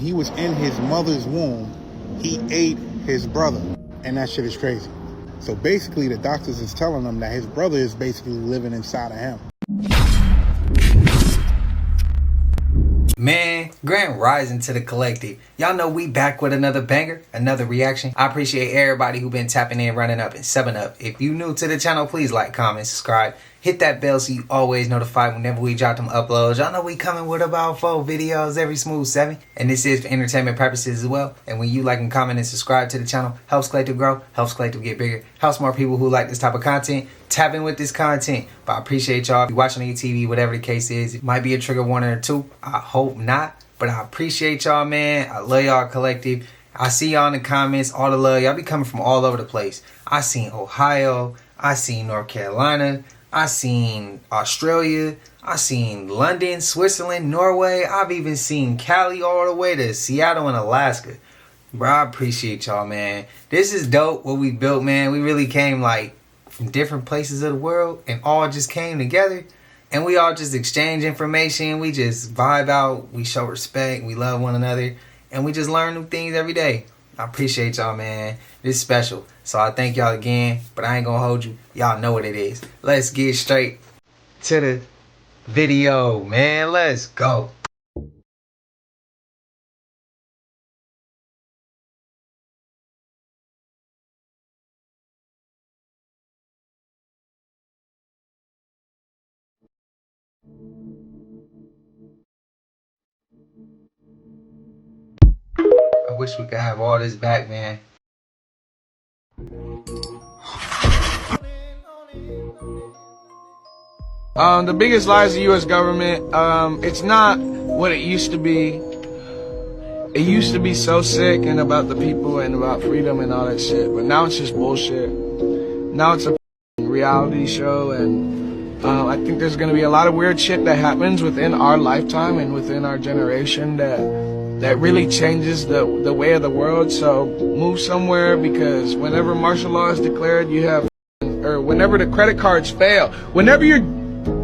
He was in his mother's womb. He ate his brother, and that shit is crazy. So basically, the doctors is telling him that his brother is basically living inside of him. Man, grand rising to the collective. Y'all know we back with another banger, another reaction. I appreciate everybody who been tapping in, running up, and 7-up. If you new to the channel, please like, comment, subscribe. Hit that bell so you always notified whenever we drop them uploads. Y'all know we coming with about 4 videos every smooth 7. And this is for entertainment purposes as well. And when you like and comment and subscribe to the channel, helps Collective grow, helps Collective get bigger, helps more people who like this type of content tap in with this content. But I appreciate y'all. If you're watching on your TV, whatever the case is, it might be a trigger warning or 2. I hope not. But I appreciate y'all, man. I love y'all, Collective. I see y'all in the comments, all the love. Y'all be coming from all over the place. I seen Ohio. I seen North Carolina. I seen Australia. I seen London, Switzerland, Norway. I've even seen Cali all the way to Seattle and Alaska. Bro, I appreciate y'all, man. This is dope what we built, man. We really came like from different places of the world and all just came together. And we all just exchange information. We just vibe out. We show respect. We love one another. And we just learn new things every day. I appreciate y'all, man. This is special. So I thank y'all again. But I ain't gonna hold you. Y'all know what it is. Let's get straight to the video, man. Let's go. I wish we could have all this back, man. The biggest lie is the U.S. government. It's not what it used to be. It used to be so sick and about the people and about freedom and all that shit, but now it's just bullshit. Now it's a reality show, and I think there's gonna be a lot of weird shit that happens within our lifetime and within our generation that really changes the way of the world. So move somewhere, because whenever martial law is declared, you have, or whenever the credit cards fail, whenever your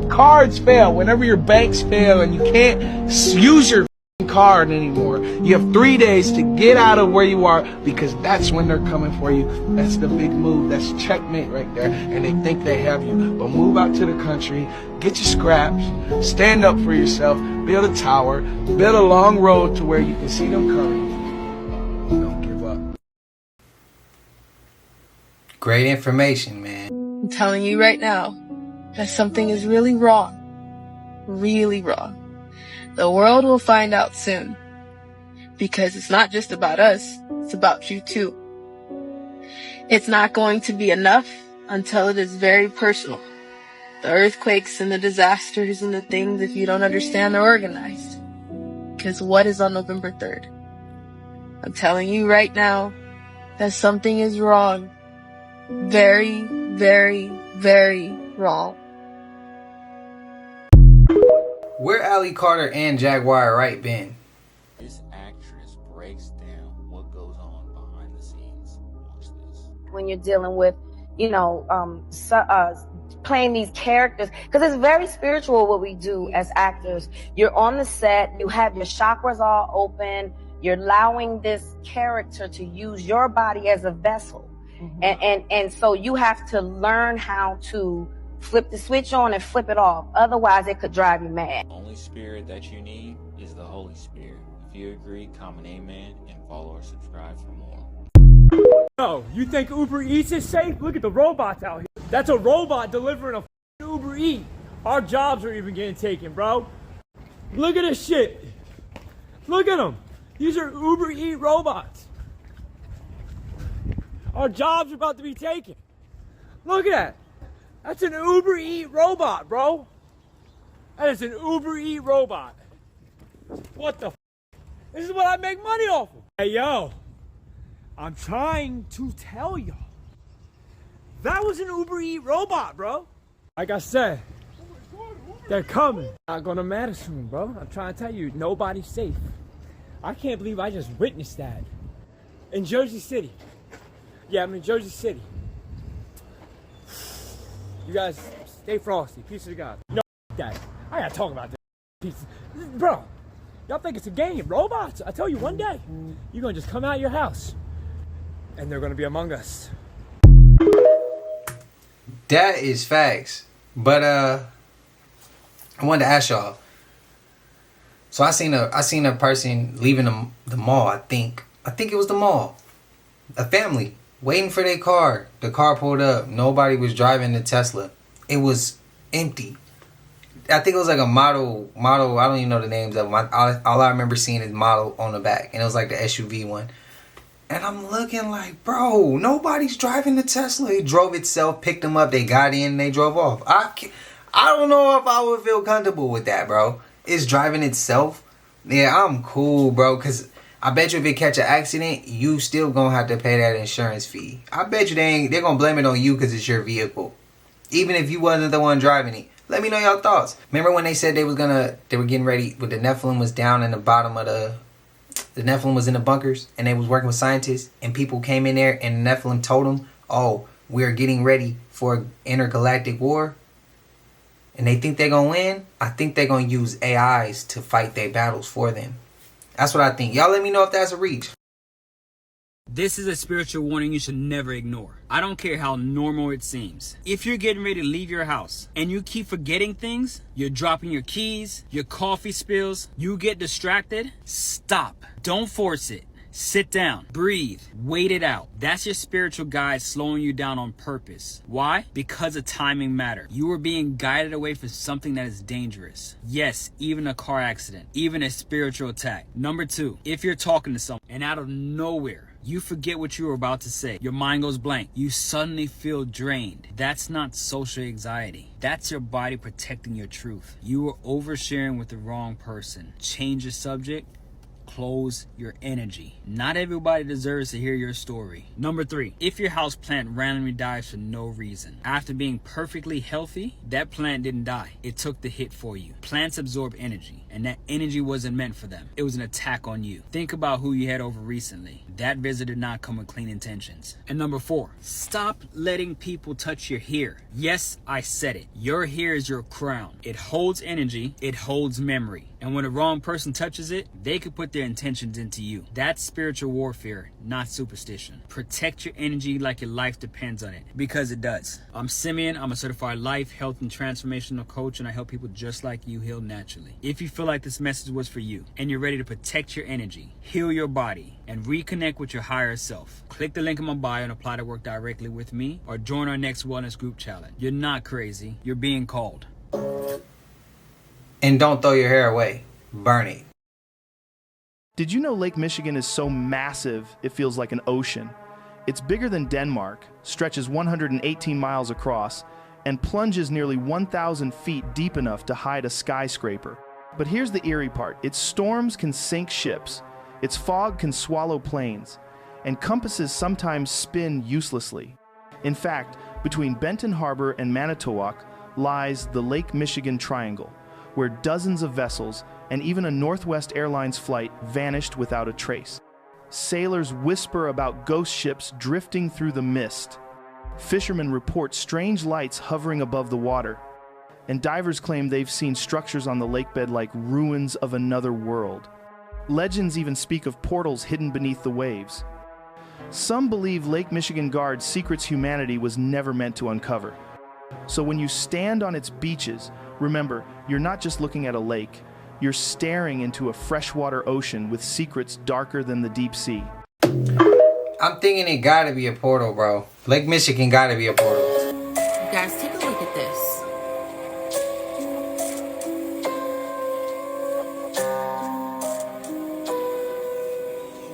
cards fail, whenever your banks fail and you can't use your card anymore, you have 3 days to get out of where you are, because that's when they're coming for you. That's the big move. That's checkmate right there. And they think they have you. But move out to the country, get your scraps, stand up for yourself, build a tower, build a long road to where you can see them coming. Don't give up. Great information, man. I'm telling you right now that something is really wrong. Really wrong. The world will find out soon. Because it's not just about us, it's about you too. It's not going to be enough until it is very personal. The earthquakes and the disasters and the things, if you don't understand, they're organized. Because what is on November 3rd? I'm telling you right now that something is wrong. Very, very, very wrong. Where Allie Carter and Jaguar Wright been? This actress breaks down what goes on behind the scenes. Watch this. When you're dealing with, playing these characters, because it's very spiritual what we do as actors. You're on the set, you have your chakras all open, you're allowing this character to use your body as a vessel. And so you have to learn how to flip the switch on and flip it off. Otherwise, it could drive you mad. The only spirit that you need is the Holy Spirit. If you agree, comment amen and follow or subscribe for more. Oh, you think Uber Eats is safe? Look at the robots out here. That's a robot delivering a Uber Eat. Our jobs are even getting taken, bro. Look at this shit. Look at them. These are Uber Eat robots. Our jobs are about to be taken. Look at that. That's an Uber Eat robot, bro. That is an Uber Eat robot. What the f? This is what I make money off of. Hey, yo. I'm trying to tell y'all. That was an Uber Eat robot, bro. Like I said, they're coming. Not gonna matter soon, bro. I'm trying to tell you, nobody's safe. I can't believe I just witnessed that. In Jersey City. Yeah, I'm in Jersey City. You guys stay frosty. Peace to God. No, that. I gotta talk about this. Bro, Y'all think it's a game. Robots. I tell you, one day, you're going to just come out of your house, and they're going to be among us. That is facts. But I wanted to ask y'all. So I seen a person leaving the mall. I think it was the mall. A family waiting for their car. The car pulled up. Nobody was driving the Tesla. It was empty. I think it was like a model. I don't even know the names of them. All I remember seeing is model on the back, and it was like the SUV one. And I'm looking like, bro, nobody's driving the Tesla. It drove itself, picked them up, they got in, and they drove off. I don't know if I would feel comfortable with that, bro. It's driving itself. Yeah, I'm cool, bro, because I bet you if it catch an accident, you still gonna have to pay that insurance fee. I bet you they're gonna blame it on you because it's your vehicle. Even if you wasn't the one driving it. Let me know your thoughts. Remember when they said they were getting ready, but the Nephilim was down in the bottom of the Nephilim was in the bunkers, and they was working with scientists, and people came in there, and the Nephilim told them, oh, we're getting ready for intergalactic war, and they think they're going to win. I think they're going to use AIs to fight their battles for them. That's what I think. Y'all let me know if that's a reach. This is a spiritual warning you should never ignore. I don't care how normal it seems. If you're getting ready to leave your house and you keep forgetting things, you're dropping your keys, your coffee spills, you get distracted, stop. Don't force it. Sit down, breathe, wait it out. That's your spiritual guide slowing you down on purpose. Why? Because of timing matter. You are being guided away from something that is dangerous. Yes, even a car accident, even a spiritual attack. Number 2, if you're talking to someone and out of nowhere, you forget what you were about to say. Your mind goes blank. You suddenly feel drained. That's not social anxiety. That's your body protecting your truth. You were oversharing with the wrong person. Change your subject. Close your energy. Not everybody deserves to hear your story. Number 3, if your house plant randomly dies for no reason. After being perfectly healthy, that plant didn't die. It took the hit for you. Plants absorb energy, and that energy wasn't meant for them. It was an attack on you. Think about who you had over recently. That visit did not come with clean intentions. And number 4, stop letting people touch your hair. Yes, I said it. Your hair is your crown. It holds energy. It holds memory. And when the wrong person touches it, they could put their intentions into you. That's spiritual warfare, not superstition. Protect your energy like your life depends on it, because it does. I'm Simeon. I'm a certified life, health, and transformational coach, and I help people just like you heal naturally. If you feel like this message was for you and you're ready to protect your energy, heal your body, and reconnect with your higher self, click the link in my bio and apply to work directly with me, or join our next wellness group challenge. You're not crazy. You're being called. And don't throw your hair away. Burn it. Did you know Lake Michigan is so massive it feels like an ocean? It's bigger than Denmark, stretches 118 miles across, and plunges nearly 1,000 feet deep enough to hide a skyscraper. But here's the eerie part. Its storms can sink ships, its fog can swallow planes, and compasses sometimes spin uselessly. In fact, between Benton Harbor and Manitowoc lies the Lake Michigan Triangle, where dozens of vessels and even a Northwest Airlines flight vanished without a trace. Sailors whisper about ghost ships drifting through the mist. Fishermen report strange lights hovering above the water. And divers claim they've seen structures on the lakebed like ruins of another world. Legends even speak of portals hidden beneath the waves. Some believe Lake Michigan guards secrets humanity was never meant to uncover. So when you stand on its beaches, remember, you're not just looking at a lake, you're staring into a freshwater ocean with secrets darker than the deep sea. I'm thinking it gotta be a portal, bro. Lake Michigan gotta be a portal. You guys, take a look at this.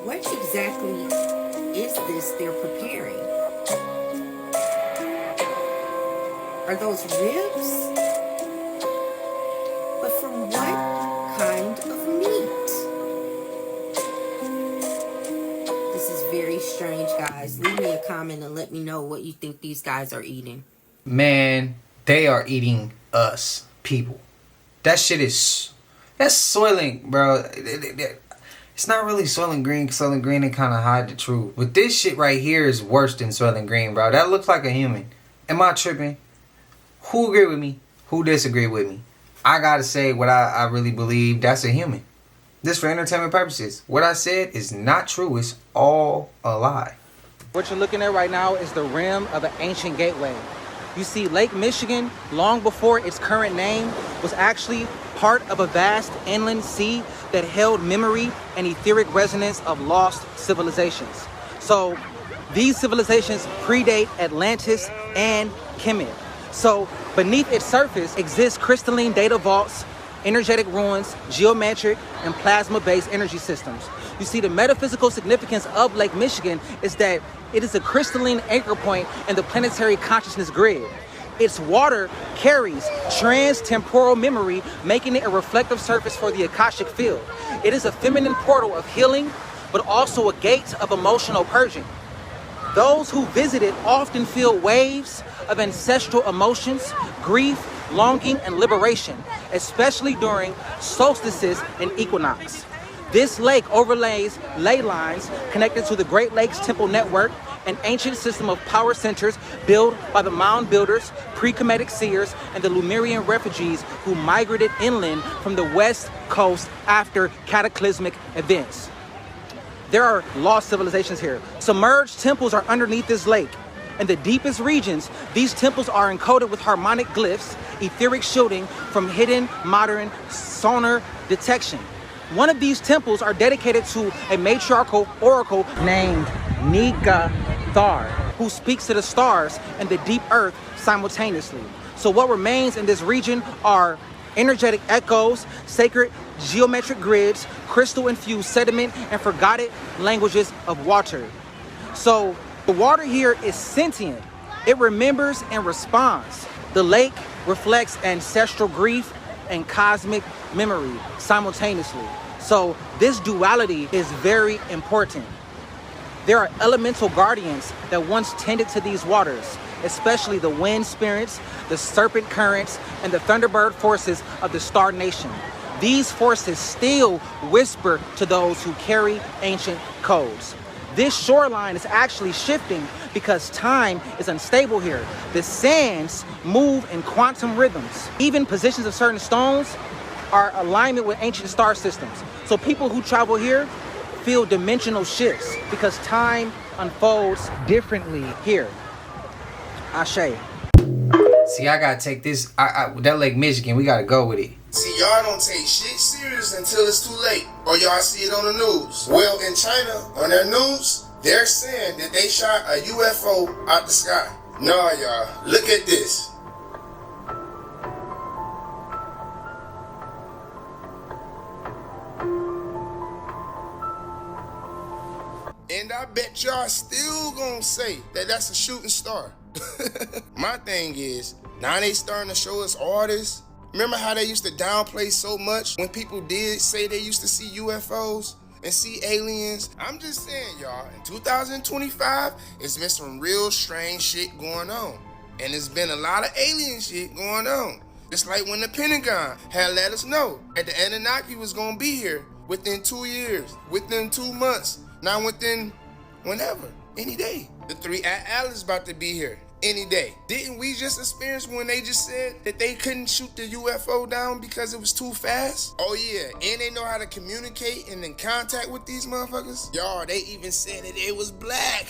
What exactly is this they're preparing? Are those ribs? But from what kind of meat? This is very strange, guys. Leave me a comment and let me know what you think these guys are eating. Man, they are eating us, people. That shit is... That's Soylent, bro. It's not really Soylent Green. Soylent Green, they kind of hide the truth. But this shit right here is worse than Soylent Green, bro. That looks like a human. Am I tripping? Who agree with me? Who disagree with me? I gotta say what I really believe. That's a human. This for entertainment purposes. What I said is not true. It's all a lie. What you're looking at right now is the rim of an ancient gateway. You see, Lake Michigan, long before its current name, was actually part of a vast inland sea that held memory and etheric resonance of lost civilizations. So these civilizations predate Atlantis and Kemet. So beneath its surface exists crystalline data vaults, energetic ruins, geometric, and plasma-based energy systems. You see, the metaphysical significance of Lake Michigan is that it is a crystalline anchor point in the planetary consciousness grid. Its water carries trans-temporal memory, making it a reflective surface for the Akashic field. It is a feminine portal of healing, but also a gate of emotional purging. Those who visit it often feel waves of ancestral emotions, grief, longing, and liberation, especially during solstices and equinox. This lake overlays ley lines connected to the Great Lakes Temple Network, an ancient system of power centers built by the mound builders, pre-Kemetic seers, and the Lemurian refugees who migrated inland from the west coast after cataclysmic events. There are lost civilizations here. Submerged temples are underneath this lake. In the deepest regions, these temples are encoded with harmonic glyphs, etheric shielding from hidden modern sonar detection. One of these temples are dedicated to a matriarchal oracle named Nika Thar, who speaks to the stars and the deep earth simultaneously. So what remains in this region are energetic echoes, sacred geometric grids, crystal-infused sediment, and forgotten languages of water. So the water here is sentient. It remembers and responds. The lake reflects ancestral grief and cosmic memory simultaneously. So this duality is very important. There are elemental guardians that once tended to these waters, especially the wind spirits, the serpent currents, and the thunderbird forces of the Star Nation. These forces still whisper to those who carry ancient codes. This shoreline is actually shifting because time is unstable here. The sands move in quantum rhythms. Even positions of certain stones are alignment with ancient star systems. So people who travel here feel dimensional shifts because time unfolds differently here. Ashe. See, I gotta take this. That Lake Michigan, we gotta go with it. See, y'all don't take shit serious until it's too late, or y'all see it on the news. Well, in China, on their news, they're saying that they shot a UFO out the sky. No, y'all, look at this. And I bet y'all still gonna say that that's a shooting star. My thing is, now they starting to show us all this. Remember how they used to downplay so much when people did say they used to see UFOs and see aliens? I'm just saying, y'all, in 2025, it's been some real strange shit going on. And there's been a lot of alien shit going on. Just like when the Pentagon had let us know that the Anunnaki was gonna be here within 2 years, within 2 months, not within whenever, any day. The 3 Atlas about to be here any day. Didn't we just experience when they just said that they couldn't shoot the UFO down because it was too fast? Oh yeah, and they know how to communicate and in contact with these motherfuckers? Y'all, they even said that it was black.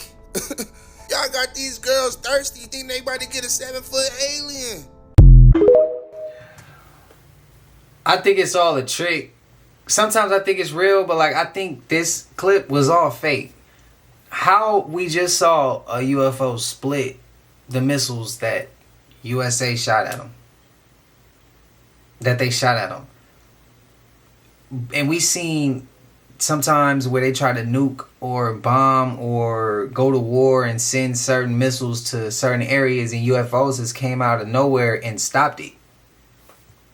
Y'all got these girls thirsty. You think they about to get a 7-foot alien? I think it's all a trick. Sometimes I think it's real, but like I think this clip was all fake. How we just saw a UFO split the missiles that USA shot at them. That they shot at them. And we seen sometimes where they try to nuke or bomb or go to war and send certain missiles to certain areas, and UFOs just came out of nowhere and stopped it.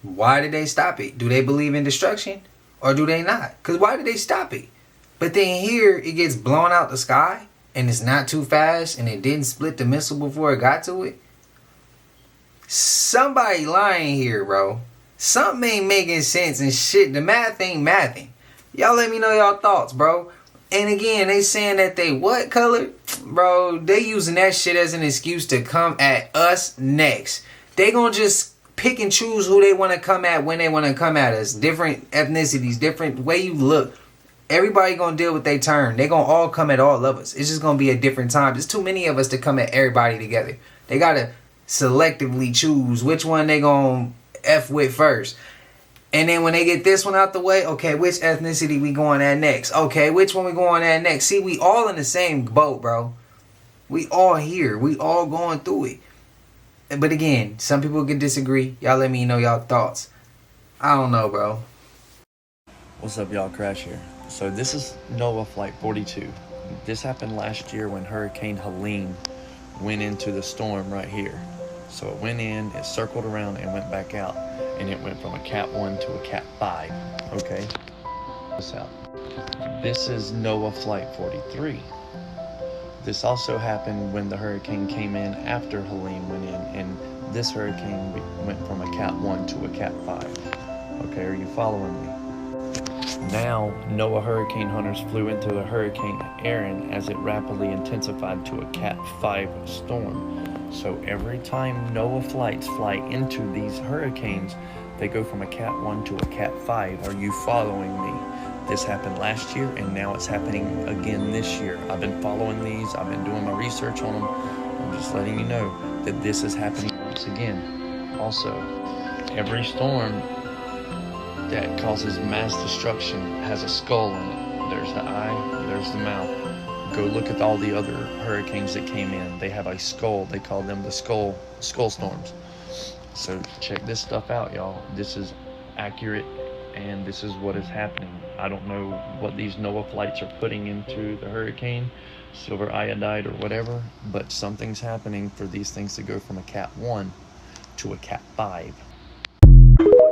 Why did they stop it? Do they believe in destruction or do they not? Because why did they stop it? But then here it gets blown out the sky and it's not too fast and it didn't split the missile before it got to it. Somebody lying here, bro. Something ain't making sense and shit. The math ain't mathing. Y'all let me know y'all thoughts, bro. And again, they saying that they what color? Bro, they using that shit as an excuse to come at us next. They gonna just pick and choose who they want to come at, when they want to come at us. Different ethnicities, different way you look. Everybody gonna deal with their turn. They gonna all come at all of us. It's just gonna be a different time. There's too many of us to come at everybody together. They gotta selectively choose which one they gonna F with first. And then when they get this one out the way, okay, which ethnicity we going at next? Okay, which one we going at next? See, we all in the same boat, bro. We all here. We all going through it. But again, some people can disagree. Y'all let me know y'all thoughts. I don't know, bro. What's up, y'all? Crash here. So this is NOAA Flight 42. This happened last year when Hurricane Helene went into the storm right here. So it went in, it circled around, and went back out. And it went from a Cat 1 to a Cat 5. Okay? Check this out. This is NOAA Flight 43. This also happened when the hurricane came in after Helene went in, and this hurricane went from a Cat 1 to a Cat 5. Okay, are you following me? Now, NOAA hurricane hunters flew into the Hurricane Erin as it rapidly intensified to a Cat 5 storm. So every time NOAA flights fly into these hurricanes, they go from a Cat 1 to a Cat 5. Are you following me? This happened last year, and now it's happening again this year. I've been following these. I've been doing my research on them. I'm just letting you know that this is happening once again. Also, every storm that causes mass destruction has a skull in it. There's the eye, there's the mouth. Go look at all the other hurricanes that came in. They have a skull. They call them the skull storms. So check this stuff out, y'all. This is accurate, and this is what is happening. I don't know what these NOAA flights are putting into the hurricane, silver iodide or whatever, but something's happening for these things to go from a Cat 1 to a Cat 5.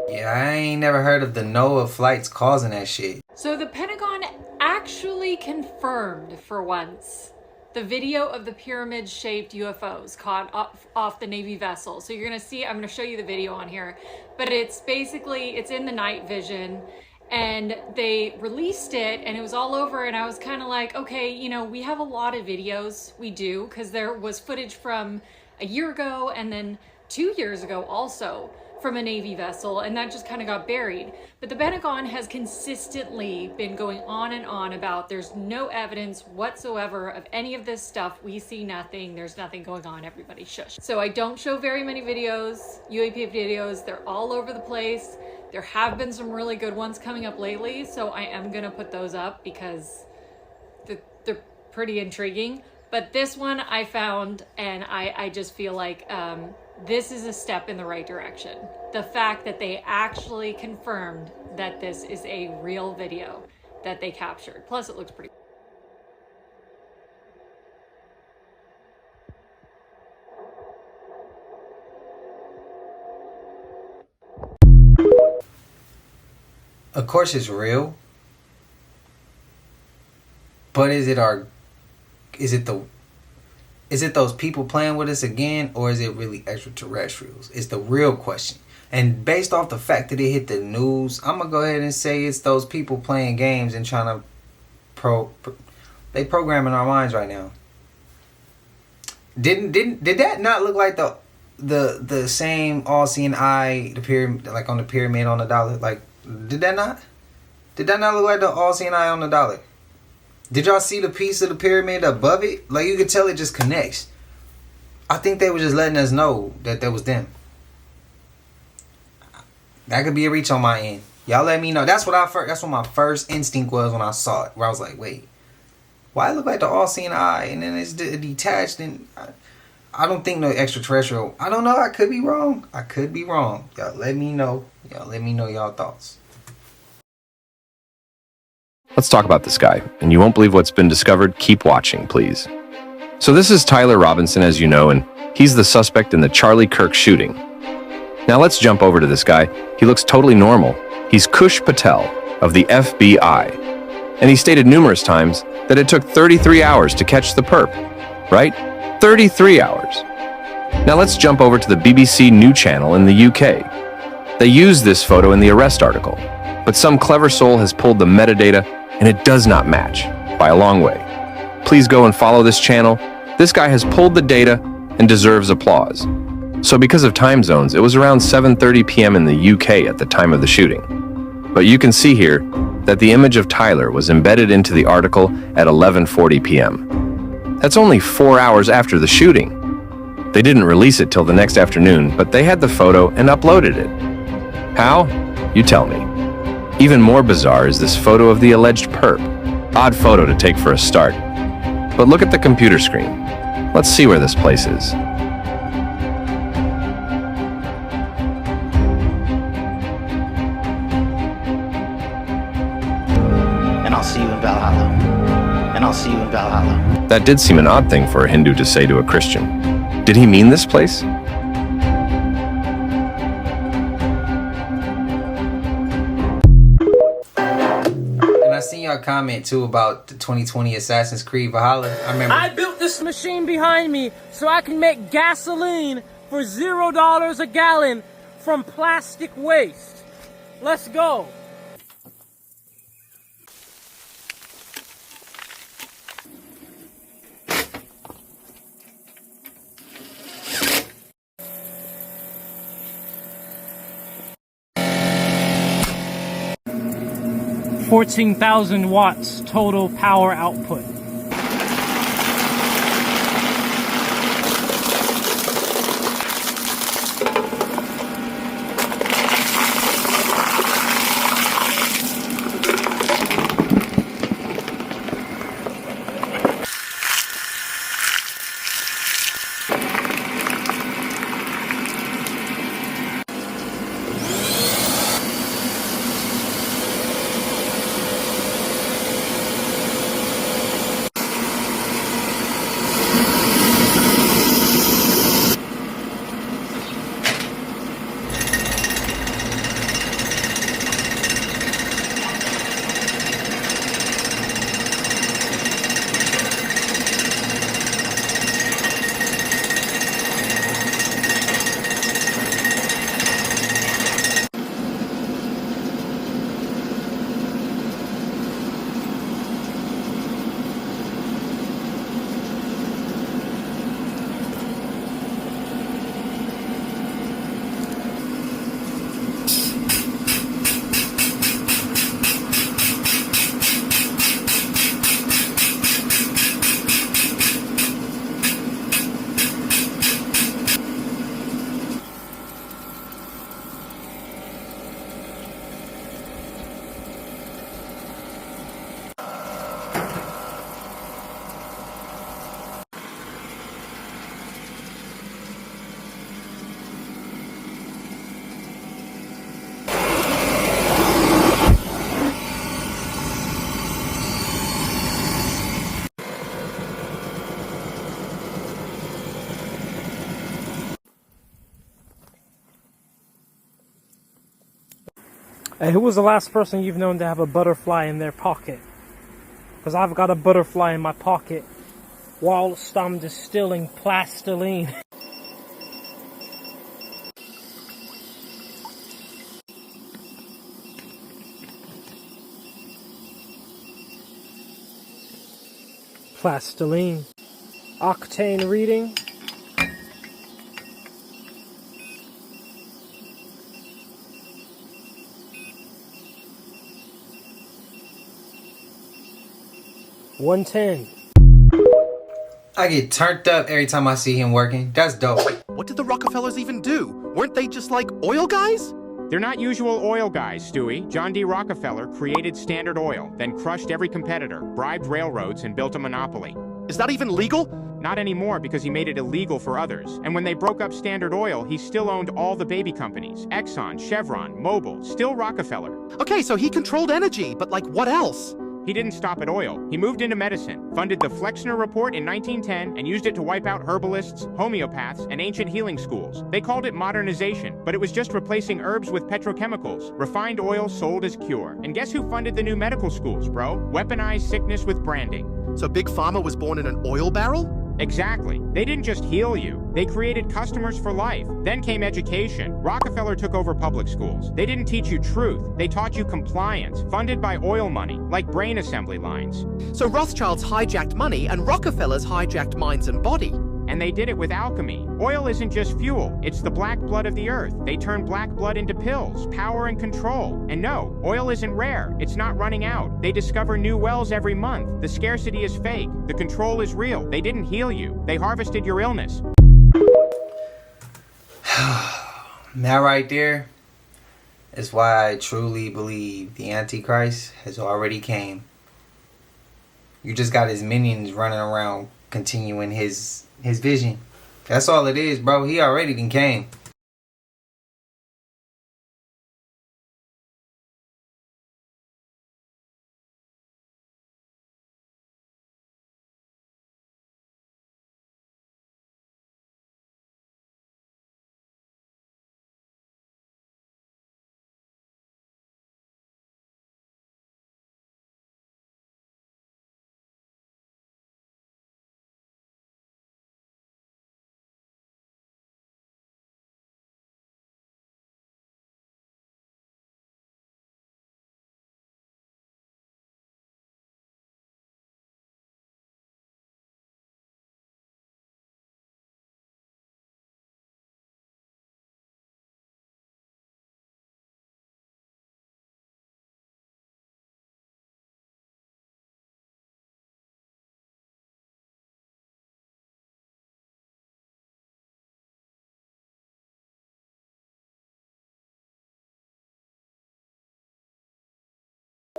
Yeah, I ain't never heard of the NOAA flights causing that shit. So the Pentagon actually confirmed for once the video of the pyramid-shaped UFOs caught off the Navy vessel. So you're gonna see, I'm gonna show you the video on here, but it's basically, it's in the night vision, and they released it and it was all over, and I was kind of like, okay, you know, we have a lot of videos, we do, because there was footage from a year ago and then 2 years ago also from a Navy vessel, and that just kind of got buried. But the Pentagon has consistently been going on and on about there's no evidence whatsoever of any of this stuff. We see nothing. There's nothing going on. Everybody shush. So I don't show very many videos, UAP videos. They're all over the place. There have been some really good ones coming up lately, so I am gonna put those up because they're pretty intriguing. But this one I found, and I just feel like this is a step in the right direction. The fact that they actually confirmed that this is a real video that they captured. Plus it looks pretty. Of course it's real. But is it those people playing with us again, or is it really extraterrestrials? It's the real question. And based off the fact that it hit the news, I'm gonna go ahead and say it's those people playing games and trying to they programming our minds right now. Did that not look like the same all-seeing eye, the pyramid, like on the pyramid on the dollar? Like, did that not look like the all-seeing eye on the dollar? Did y'all see the piece of the pyramid above it? Like, you could tell it just connects. I think they were just letting us know that was them. That could be a reach on my end. Y'all let me know. That's what my first instinct was when I saw it. Where I was like, wait, why it look like the all-seeing eye? And then it's detached. And I don't think no extraterrestrial. I don't know. I could be wrong. Y'all let me know. Y'all thoughts. Let's talk about this guy, and you won't believe what's been discovered. Keep watching, please. So this is Tyler Robinson, as you know, and he's the suspect in the Charlie Kirk shooting. Now let's jump over to this guy. He looks totally normal. He's Kush Patel of the FBI, and he stated numerous times that it took 33 hours to catch the perp, right? 33 hours. Now let's jump over to the BBC News channel in the UK. They used this photo in the arrest article, but some clever soul has pulled the metadata, and it does not match by a long way. Please go and follow this channel. This guy has pulled the data and deserves applause. So because of time zones, it was around 7:30 p.m. in the UK at the time of the shooting. But you can see here that the image of Tyler was embedded into the article at 11:40 p.m. That's only 4 hours after the shooting. They didn't release it till the next afternoon, but they had the photo and uploaded it. How? You tell me. Even more bizarre is this photo of the alleged perp. Odd photo to take for a start. But look at the computer screen. Let's see where this place is. And I'll see you in Valhalla. And I'll see you in Valhalla. That did seem an odd thing for a Hindu to say to a Christian. Did he mean this place? I seen y'all comment too about the 2020 Assassin's Creed Valhalla. I remember. I built this machine behind me so I can make gasoline for $0 a gallon from plastic waste. Let's go. $14,000 watts total power output. Hey, who was the last person you've known to have a butterfly in their pocket? Because I've got a butterfly in my pocket whilst I'm distilling plastiline. Plastiline. Octane reading. $110. I get turned up every time I see him working. That's dope. What did the Rockefellers even do? Weren't they just like oil guys? They're not usual oil guys, Stewie. John D. Rockefeller created Standard Oil, then crushed every competitor, bribed railroads, and built a monopoly. Is that even legal? Not anymore, because he made it illegal for others. And when they broke up Standard Oil, he still owned all the baby companies. Exxon, Chevron, Mobil, still Rockefeller. Okay, so he controlled energy, but like what else? He didn't stop at oil. He moved into medicine, funded the Flexner Report in 1910, and used it to wipe out herbalists, homeopaths, and ancient healing schools. They called it modernization, but it was just replacing herbs with petrochemicals. Refined oil sold as cure. And guess who funded the new medical schools, bro? Weaponized sickness with branding. So Big Pharma was born in an oil barrel? Exactly. They didn't just heal you. They created customers for life. Then came education. Rockefeller took over public schools. They didn't teach you truth. They taught you compliance, funded by oil money, like brain assembly lines. So Rothschilds hijacked money and Rockefellers hijacked minds and body. And they did it with alchemy. Oil isn't just fuel, it's the black blood of the earth. They turn black blood into pills, power and control. And no, oil isn't rare, it's not running out. They discover new wells every month. The scarcity is fake, the control is real. They didn't heal you, they harvested your illness. That right there is why I truly believe the Antichrist has already came. You just got his minions running around continuing his vision. That's all it is, bro. He already done came.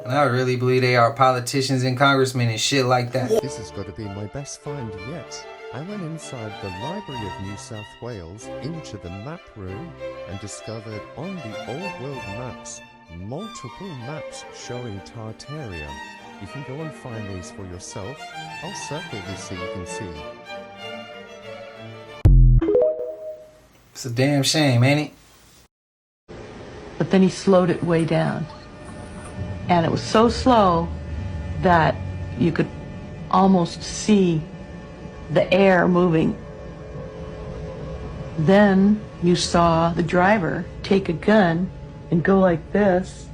And I really believe they are politicians and congressmen and shit like that. This has got to be my best find yet. I went inside the Library of New South Wales into the map room and discovered on the old world maps multiple maps showing Tartaria. You can go and find these for yourself. I'll circle this so you can see. It's a damn shame, ain't it? But then he slowed it way down. And it was so slow that you could almost see the air moving. Then you saw the driver take a gun and go like this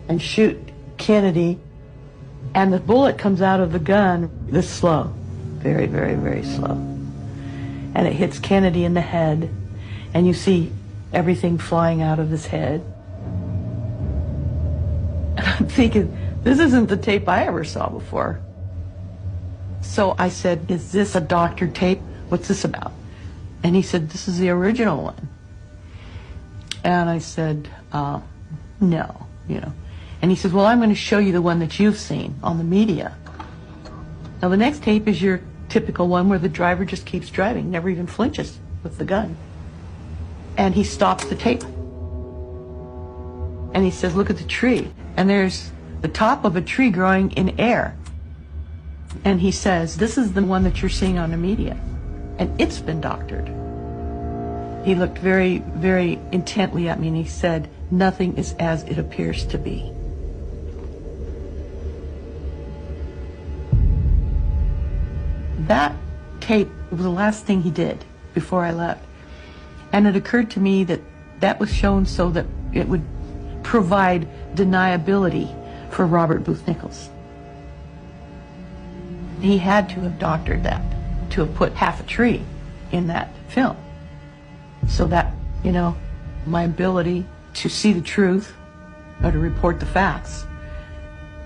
and shoot Kennedy, and the bullet comes out of the gun this slow, very, very, very slow. And it hits Kennedy in the head, and you see everything flying out of his head. And I'm thinking, this isn't the tape I ever saw before. So I said, is this a doctored tape? What's this about? And he said, this is the original one. And I said, no, you know. And he says, well, I'm going to show you the one that you've seen on the media. Now the next tape is your typical one where the driver just keeps driving, never even flinches with the gun. And he stops the tape. And he says, look at the tree. And there's the top of a tree growing in air. And he says, this is the one that you're seeing on the media. And it's been doctored. He looked very, very intently at me and he said, nothing is as it appears to be. That tape was the last thing he did before I left. And it occurred to me that that was shown so that it would provide deniability for Robert Booth Nichols. He had to have doctored that, to have put half a tree in that film. So that, you know, my ability to see the truth or to report the facts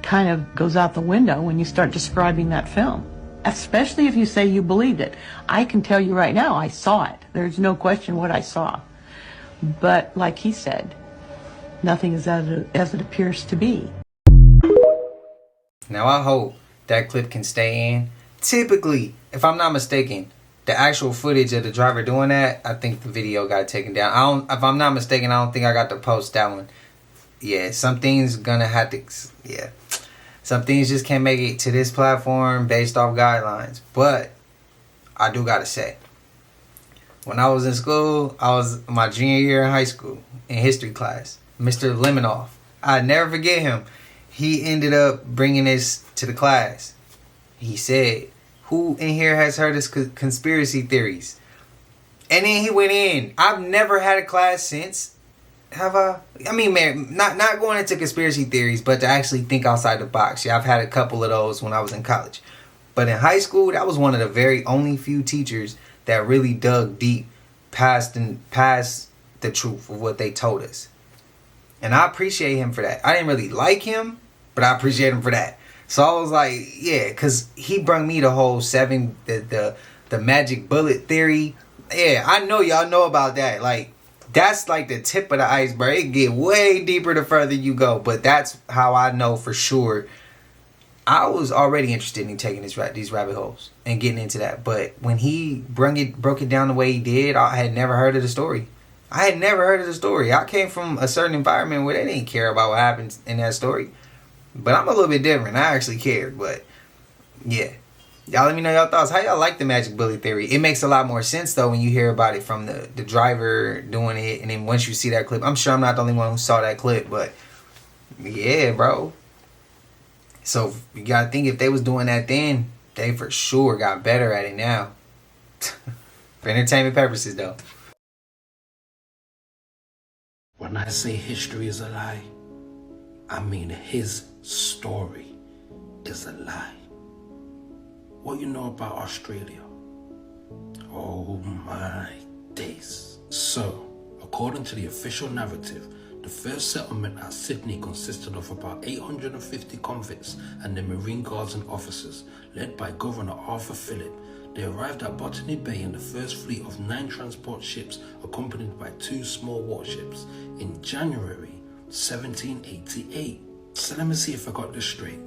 kind of goes out the window when you start describing that film. Especially if you say you believed it. I can tell you right now, I saw it. There's no question what I saw. But like he said, nothing is as it appears to be. Now I hope that clip can stay in. Typically, if I'm not mistaken, the actual footage of the driver doing that, I think the video got taken down. If I'm not mistaken, I don't think I got to post that one. Yeah, some things gonna have to, yeah. Some things just can't make it to this platform based off guidelines. But I do gotta say, when I was in school, I was my junior year in high school in history class. Mr. Lemanoff, I'd never forget him. He ended up bringing this to the class. He said, who in here has heard of conspiracy theories? And then he went in. I've never had a class since. Have I? I mean, man, not going into conspiracy theories, but to actually think outside the box. Yeah, I've had a couple of those when I was in college. But in high school, that was one of the very only few teachers that really dug deep past the truth of what they told us. And I appreciate him for that. I didn't really like him, but I appreciate him for that. So I was like, yeah, because he brought me the whole the magic bullet theory. Yeah, I know y'all know about that. Like, that's like the tip of the iceberg. It get way deeper the further you go. But that's how I know for sure. I was already interested in taking these rabbit holes and getting into that. But when he broke it down the way he did, I had never heard of the story. I came from a certain environment where they didn't care about what happened in that story. But I'm a little bit different. I actually cared. But yeah. Y'all let me know y'all thoughts. How y'all like the magic bullet theory? It makes a lot more sense though when you hear about it from the driver doing it. And then once you see that clip, I'm sure I'm not the only one who saw that clip. But yeah, bro. So you gotta think, if they was doing that then, they for sure got better at it now. For entertainment purposes though. When I say history is a lie, I mean his story is a lie. What you know about Australia? Oh my days. So, according to the official narrative, the first settlement at Sydney consisted of about 850 convicts and their Marine Guards and officers, led by Governor Arthur Phillip. They arrived at Botany Bay in the first fleet of 9 transport ships, accompanied by 2 small warships, in January 1788. So let me see if I got this straight.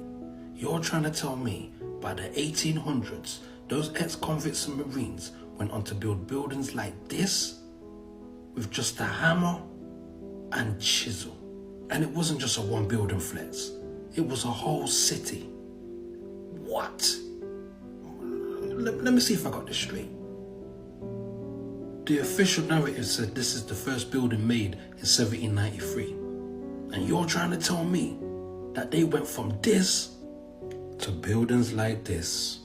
You're trying to tell me by the 1800s, those ex-convicts and Marines went on to build buildings like this with just a hammer and chisel? And it wasn't just a one building, Flex. It was a whole city. What? Let me see if I got this straight. The official narrative said this is the first building made in 1793. And you're trying to tell me that they went from this to buildings like this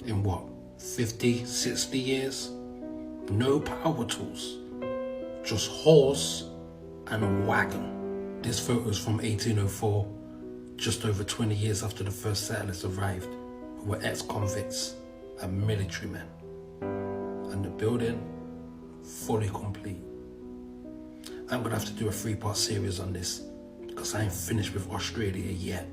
in what, 50, 60 years? No power tools, just horse and a wagon. This photo is from 1804, just over 20 years after the first settlers arrived, who were ex-convicts and military men. And the building, fully complete. I'm gonna have to do a 3-part series on this, because I ain't finished with Australia yet.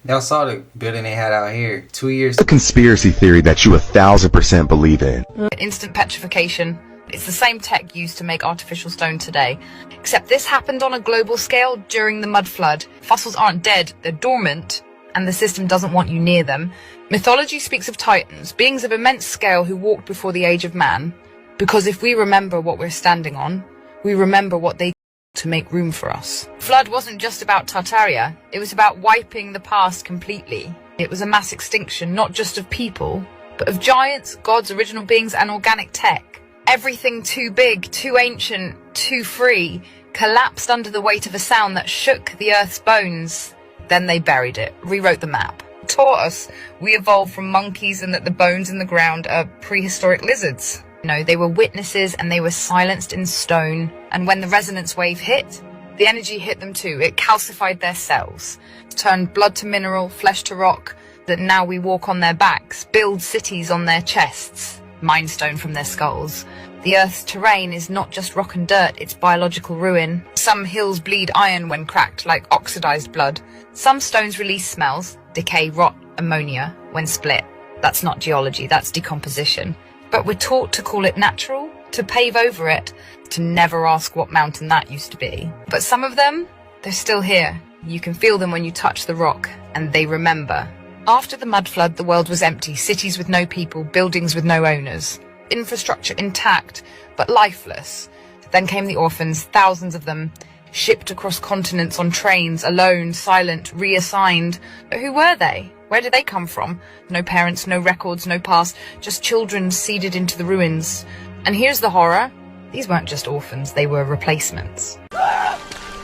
Y'all saw the building they had out here 2 years. A conspiracy theory that you 1000% believe in. Instant petrification. It's the same tech used to make artificial stone today, except this happened on a global scale during the mud flood. Fossils aren't dead, they're dormant, and the system doesn't want you near them. Mythology speaks of titans, beings of immense scale who walked before the age of man, because if we remember what we're standing on, we remember what they to make room for us. Flood wasn't just about Tartaria, it was about wiping the past completely. It was a mass extinction, not just of people, but of giants, gods, original beings, and organic tech. Everything too big, too ancient, too free, collapsed under the weight of a sound that shook the Earth's bones. Then they buried it, rewrote the map, taught us we evolved from monkeys and that the bones in the ground are prehistoric lizards. No, they were witnesses and they were silenced in stone. And when the resonance wave hit, the energy hit them too. It calcified their cells, turned blood to mineral, flesh to rock, that now we walk on their backs, build cities on their chests, mine stone from their skulls. The Earth's terrain is not just rock and dirt, it's biological ruin. Some hills bleed iron when cracked, like oxidized blood. Some stones release smells, decay, rot, ammonia, when split. That's not geology, that's decomposition. But we're taught to call it natural, to pave over it, to never ask what mountain that used to be. But some of them, they're still here. You can feel them when you touch the rock, and they remember. After the mud flood, the world was empty, cities with no people, buildings with no owners. Infrastructure intact, but lifeless. Then came the orphans, thousands of them, shipped across continents on trains, alone, silent, reassigned. But who were they? Where did they come from? No parents, no records, no past, just children seeded into the ruins. And here's the horror. These weren't just orphans, they were replacements.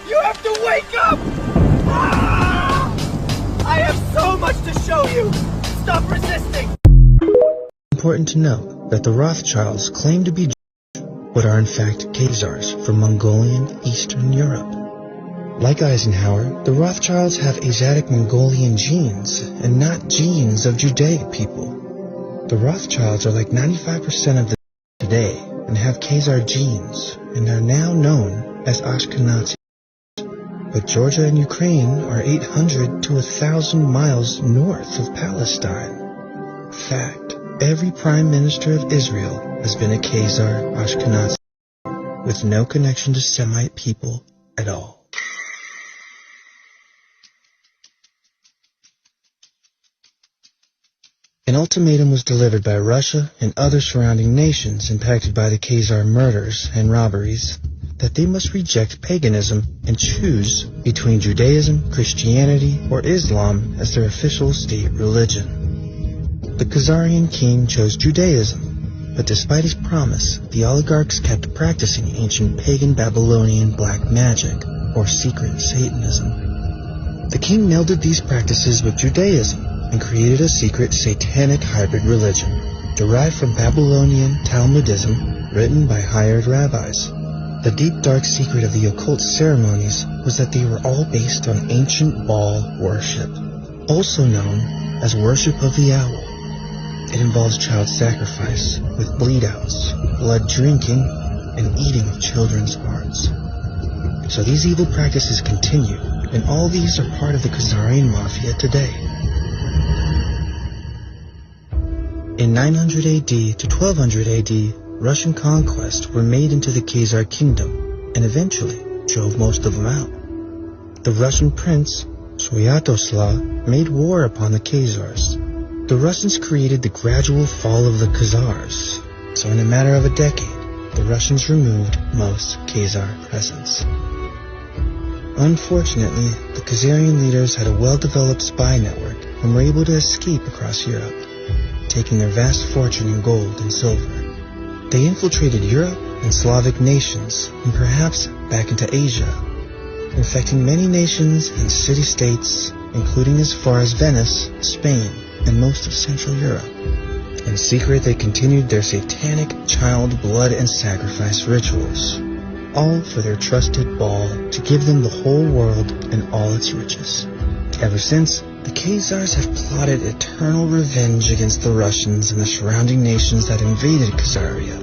You have to wake up! I have so much to show you! Stop resisting! Important to note that the Rothschilds claim to be Jewish, but are in fact Khazars from Mongolian Eastern Europe. Like Eisenhower, the Rothschilds have Asiatic Mongolian genes and not genes of Judaic people. The Rothschilds are like 95% of the today and have Khazar genes and are now known as Ashkenazi. But Georgia and Ukraine are 800 to 1,000 miles north of Palestine. Fact, every prime minister of Israel has been a Khazar Ashkenazi, with no connection to Semite people at all. An ultimatum was delivered by Russia and other surrounding nations impacted by the Khazar murders and robberies that they must reject paganism and choose between Judaism, Christianity, or Islam as their official state religion. The Khazarian king chose Judaism, but despite his promise, the oligarchs kept practicing ancient pagan Babylonian black magic, or secret Satanism. The king melded these practices with Judaism and created a secret satanic hybrid religion, derived from Babylonian Talmudism written by hired rabbis. The deep dark secret of the occult ceremonies was that they were all based on ancient Baal worship, also known as worship of the owl. It involves child sacrifice with bleed-outs, blood drinking, and eating of children's hearts. So these evil practices continue, and all these are part of the Khazarian mafia today. In 900 AD to 1200 AD, Russian conquests were made into the Khazar kingdom and eventually drove most of them out. The Russian prince, Svyatoslav, made war upon the Khazars. The Russians created the gradual fall of the Khazars, so in a matter of a decade, the Russians removed most Khazar presence. Unfortunately, the Khazarian leaders had a well-developed spy network and were able to escape across Europe, taking their vast fortune in gold and silver. They infiltrated Europe and Slavic nations, and perhaps back into Asia, infecting many nations and city-states, including as far as Venice, Spain, and most of Central Europe. In secret, they continued their satanic child blood and sacrifice rituals, all for their trusted Baal to give them the whole world and all its riches. Ever since, the Khazars have plotted eternal revenge against the Russians and the surrounding nations that invaded Khazaria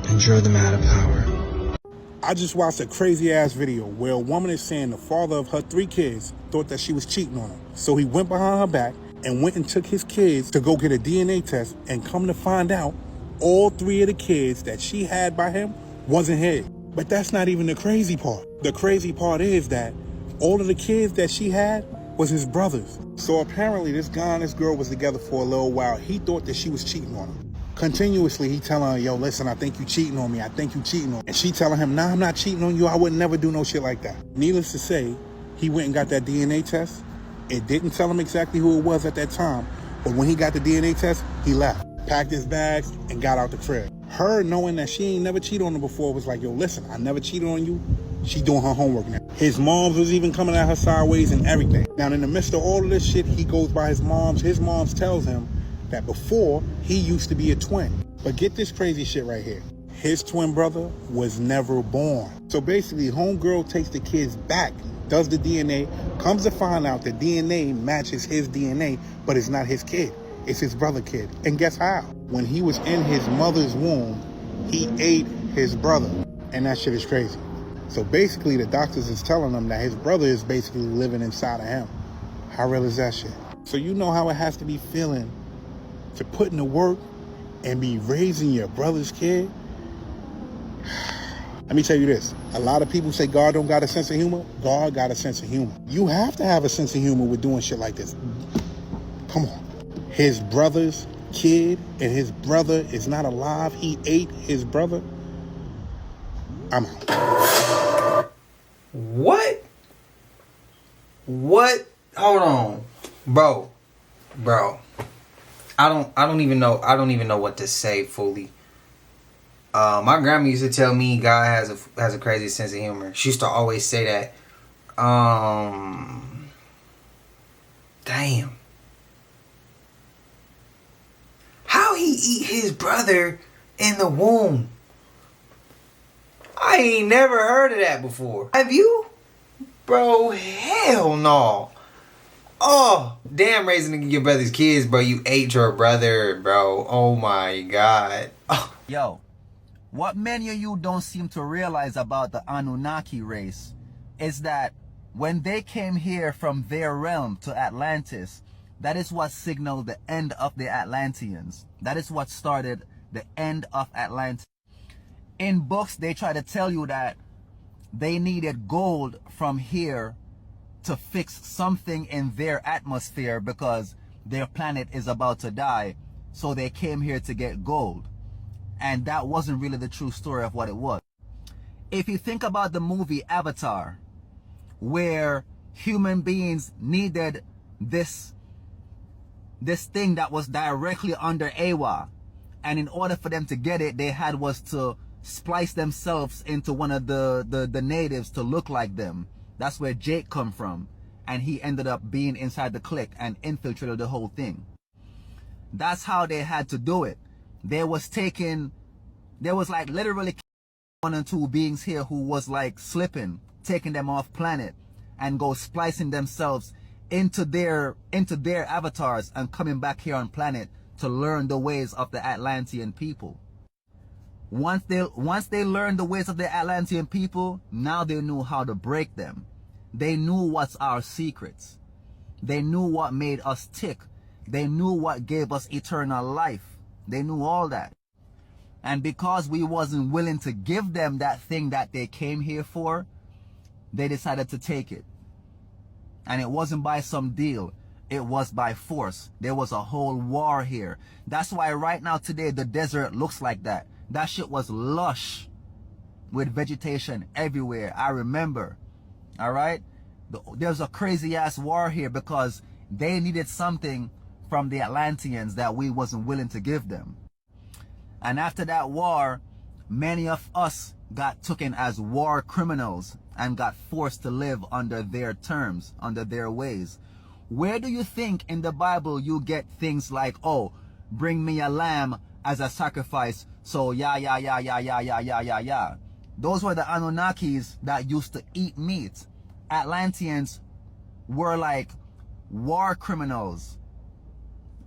and drove them out of power. I just watched a crazy-ass video where a woman is saying the father of her 3 kids thought that she was cheating on him. So he went behind her back and went and took his kids to go get a DNA test, and come to find out, all 3 of the kids that she had by him wasn't his. But that's not even the crazy part. The crazy part is that all of the kids that she had was his brothers. So apparently this guy and this girl was together for a little while. He thought that she was cheating on him. Continuously, he telling her, yo, listen, I think you cheating on me. I think you cheating on me. And she telling him, nah, I'm not cheating on you. I would never do no shit like that. Needless to say, he went and got that DNA test. It didn't tell him exactly who it was at that time. But when he got the DNA test, he left, packed his bags, and got out the crib. Her knowing that she ain't never cheated on him before was like, yo, listen, I never cheated on you. She doing her homework now. His moms was even coming at her sideways and everything. Now, in the midst of all of this shit, he goes by his moms. His moms tells him that before, he used to be a twin. But get this crazy shit right here. His twin brother was never born. So basically, homegirl takes the kids back, does the DNA, comes to find out the DNA matches his DNA, but it's not his kid. It's his brother kid. And guess how? When he was in his mother's womb, he ate his brother. And that shit is crazy. So basically, the doctors is telling him that his brother is basically living inside of him. How real is that shit? So you know how it has to be feeling to put in the work and be raising your brother's kid? Let me tell you this. A lot of people say God don't got a sense of humor. God got a sense of humor. You have to have a sense of humor with doing shit like this. Come on. His brother's kid and his brother is not alive. He ate his brother. I'm out. What? What? Hold on. Bro. I don't even know what to say fully. My grandma used to tell me God has a crazy sense of humor. She used to always say that. Damn. How he eat his brother in the womb? I ain't never heard of that before. Have you? Bro, hell no. Oh, damn, raising your brother's kids, bro. You ate your brother, bro. Oh my God. Oh. Yo, what many of you don't seem to realize about the Anunnaki race is that when they came here from their realm to Atlantis, that is what signaled the end of the Atlanteans. That is what started the end of Atlantis. In books, they try to tell you that they needed gold from here to fix something in their atmosphere because their planet is about to die. So they came here to get gold. And that wasn't really the true story of what it was. If you think about the movie Avatar, where human beings needed this thing that was directly under Awa, and in order for them to get it, they had was to splice themselves into one of the natives to look like them. That's where Jake come from, and he ended up being inside the clique and infiltrated the whole thing. That's how they had to do it. There was like literally 1 and 2 beings here who was like slipping, taking them off planet and go splicing themselves into their avatars and coming back here on planet to learn the ways of the Atlantean people. Once they learned the ways of the Atlantean people, now they knew how to break them. They knew what's our secrets. They knew what made us tick. They knew what gave us eternal life. They knew all that. And because we wasn't willing to give them that thing that they came here for, they decided to take it. And it wasn't by some deal. It was by force. There was a whole war here. That's why right now today the desert looks like that. That shit was lush with vegetation everywhere. I remember. All right? There's a crazy ass war here because they needed something from the Atlanteans that we wasn't willing to give them. And after that war, many of us got taken as war criminals and got forced to live under their terms, under their ways. Where do you think in the Bible you get things like, oh, bring me a lamb as a sacrifice, so yeah. Those were the Anunnakis that used to eat meat. Atlanteans were like war criminals,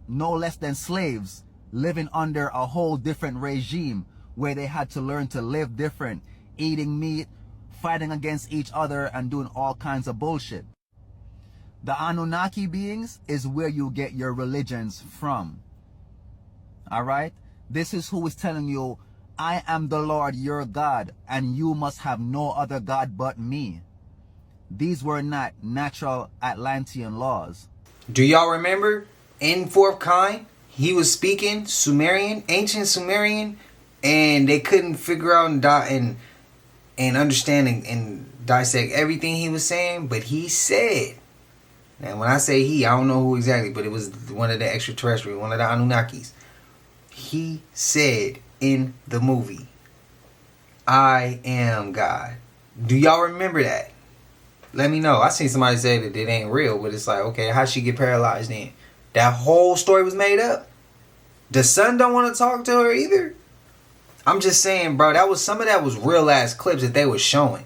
no less than slaves, living under a whole different regime where they had to learn to live different, eating meat, fighting against each other, and doing all kinds of bullshit. The Anunnaki beings is where you get your religions from. All right? This is who is telling you, I am the Lord your God, and you must have no other God but me. These were not natural Atlantean laws. Do y'all remember in Fourth Kind, he was speaking Sumerian, ancient Sumerian, and they couldn't figure out and understand and dissect everything he was saying, but he said, now when I say he, I don't know who exactly, but it was one of the extraterrestrials, one of the Anunnakis. He said in the movie, I am God. Do y'all remember that? Let me know. I seen somebody say that it ain't real, but it's like, okay, how'd she get paralyzed then? That whole story was made up. The son don't want to talk to her either. I'm just saying, bro, some of that was real ass clips that they were showing.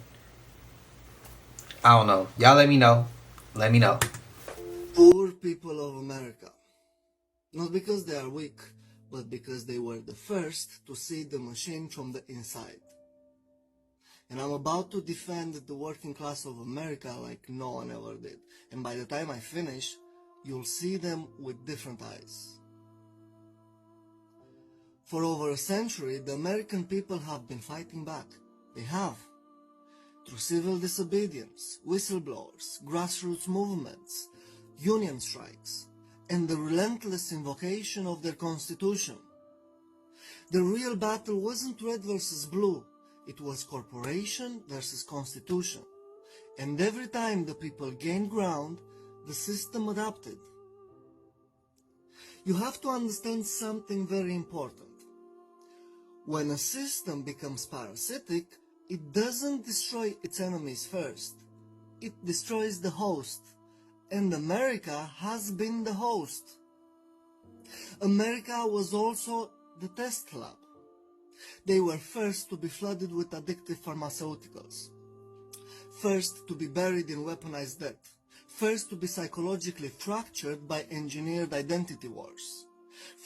I don't know. Y'all let me know. Let me know. Poor people of America. Not because they are weak, but because they were the first to see the machine from the inside. And I'm about to defend the working class of America like no one ever did. And by the time I finish, you'll see them with different eyes. For over a century, the American people have been fighting back. They have. Through civil disobedience, whistleblowers, grassroots movements, union strikes, and the relentless invocation of their constitution. The real battle wasn't red versus blue. It was corporation versus constitution. And every time the people gained ground, the system adapted. You have to understand something very important. When a system becomes parasitic, it doesn't destroy its enemies first. It destroys the host. And America has been the host. America was also the test lab. They were first to be flooded with addictive pharmaceuticals. First to be buried in weaponized debt. First, to be psychologically fractured by engineered identity wars.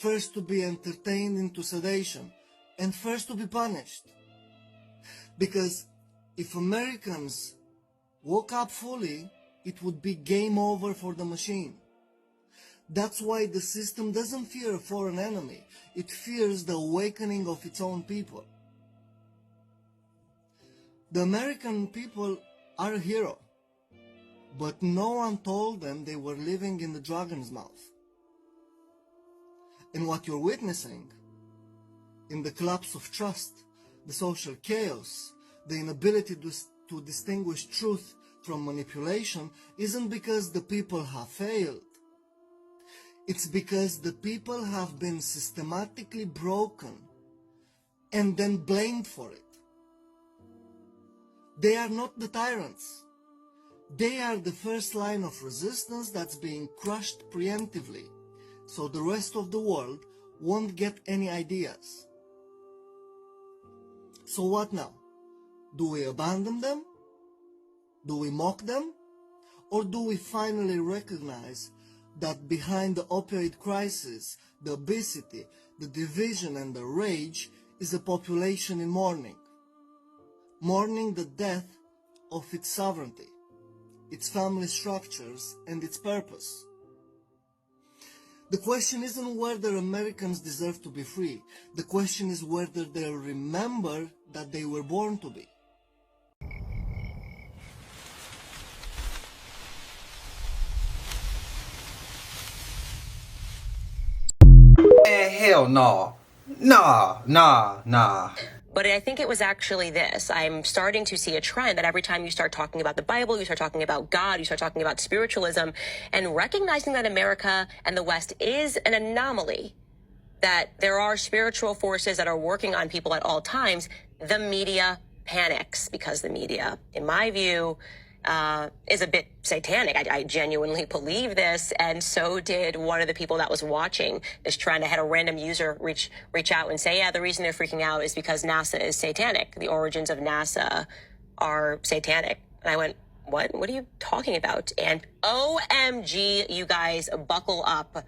First, to be entertained into sedation. And first, to be punished. Because if Americans woke up fully, it would be game over for the machine. That's why the system doesn't fear a foreign enemy. It fears the awakening of its own people. The American people are a hero, but no one told them they were living in the dragon's mouth. And what you're witnessing, in the collapse of trust, the social chaos, the inability to distinguish truth from manipulation, isn't because the people have failed. It's because the people have been systematically broken and then blamed for it. They are not the tyrants. They are the first line of resistance that's being crushed preemptively, so the rest of the world won't get any ideas. So what now? Do we abandon them? Do we mock them? Or do we finally recognize that behind the opioid crisis, the obesity, the division and the rage is a population in mourning? Mourning the death of its sovereignty, its family structures and its purpose. The question isn't whether Americans deserve to be free. The question is whether they'll remember that they were born to be. Hell no. Nah. But I think it was actually this. I'm starting to see a trend that every time you start talking about the Bible, you start talking about God, you start talking about spiritualism, and recognizing that America and the West is an anomaly, that there are spiritual forces that are working on people at all times, the media panics because the media, in my view, is a bit satanic. I genuinely believe this, and so did one of the people that was watching this trend. I had a random user reach out and say, yeah, the reason they're freaking out is because NASA is satanic. The origins of NASA are satanic. And I went, what? What are you talking about? And OMG, you guys, buckle up.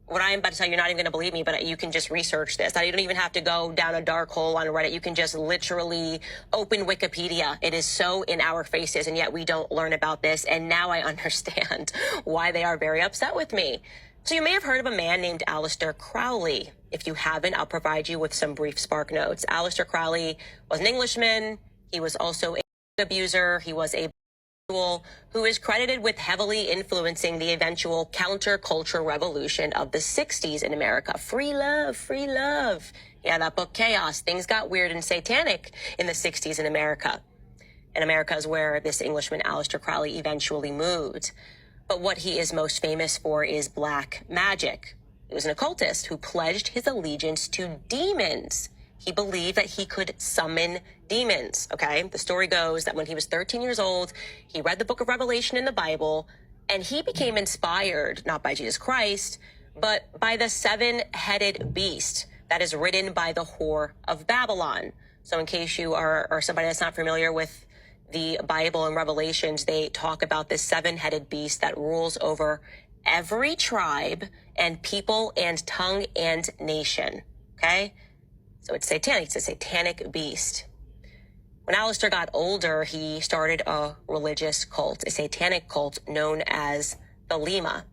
What I am about to tell you, you're not even going to believe me, but you can just research this. You don't even have to go down a dark hole on Reddit. You can just literally open Wikipedia. It is so in our faces, and yet we don't learn about this. And now I understand why they are very upset with me. So you may have heard of a man named Aleister Crowley. If you haven't, I'll provide you with some brief spark notes. Aleister Crowley was an Englishman. He was also a abuser. He was a who is credited with heavily influencing the eventual counterculture revolution of the 60s in America. Free love, free love. Yeah, that book, Chaos. Things got weird and satanic in the 60s in America. And America is where this Englishman, Aleister Crowley, eventually moved. But what he is most famous for is black magic. He was an occultist who pledged his allegiance to demons. He believed that he could summon demons, okay? The story goes that when he was 13 years old, he read the book of Revelation in the Bible, and he became inspired, not by Jesus Christ, but by the seven-headed beast that is ridden by the whore of Babylon. So in case you are somebody that's not familiar with the Bible and Revelations, they talk about this seven-headed beast that rules over every tribe and people and tongue and nation, okay? So it's satanic. It's a satanic beast. When Aleister got older, he started a religious cult, a satanic cult known as the Lima.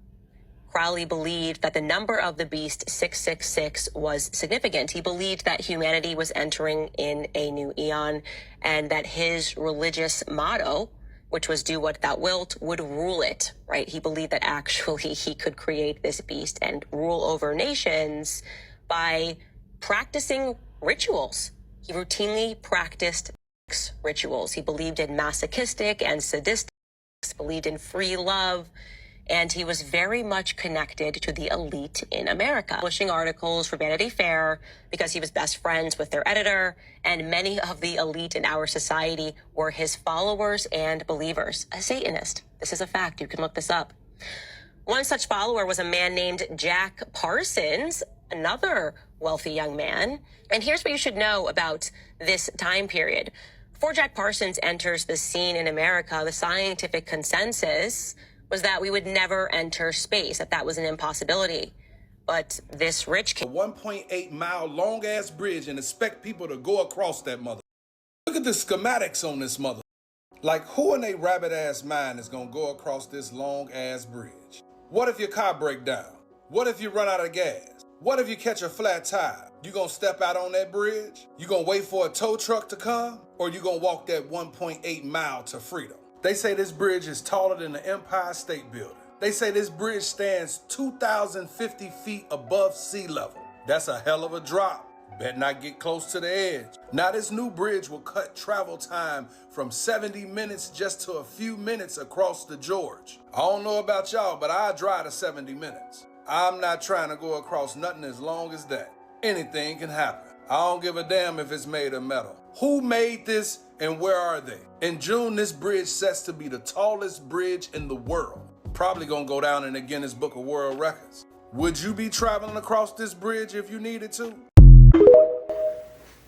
Crowley believed that the number of the beast, 666, was significant. He believed that humanity was entering in a new eon and that his religious motto, which was do what thou wilt, would rule it, right? He believed that actually he could create this beast and rule over nations by practicing rituals. He routinely practiced rituals. He believed in masochistic and sadistic, believed in free love, and he was very much connected to the elite in America, publishing articles for Vanity Fair because he was best friends with their editor, and many of the elite in our society were his followers and believers. A Satanist. This is a fact. You can look this up. One such follower was a man named Jack Parsons, another wealthy young man. And here's what you should know about this time period. Before Jack Parsons enters the scene in America, the scientific consensus was that we would never enter space, that was an impossibility. But this rich a 1.8 mile long ass bridge and expect people to go across that mother. Look at the schematics on this mother. Like, who in a rabbit ass mind is gonna go across this long ass bridge? What if your car break down? What if you run out of gas? What if you catch a flat tire? You gonna step out on that bridge? You gonna wait for a tow truck to come? Or you gonna walk that 1.8 mile to freedom? They say this bridge is taller than the Empire State Building. They say this bridge stands 2,050 feet above sea level. That's a hell of a drop. Bet not get close to the edge. Now this new bridge will cut travel time from 70 minutes just to a few minutes across the George. I don't know about y'all, but I drive to 70 minutes. I'm not trying to go across nothing as long as that. Anything can happen. I don't give a damn if it's made of metal. Who made this and where are they? In June, this bridge sets to be the tallest bridge in the world. Probably gonna go down in the Guinness Book of World Records. Would you be traveling across this bridge if you needed to?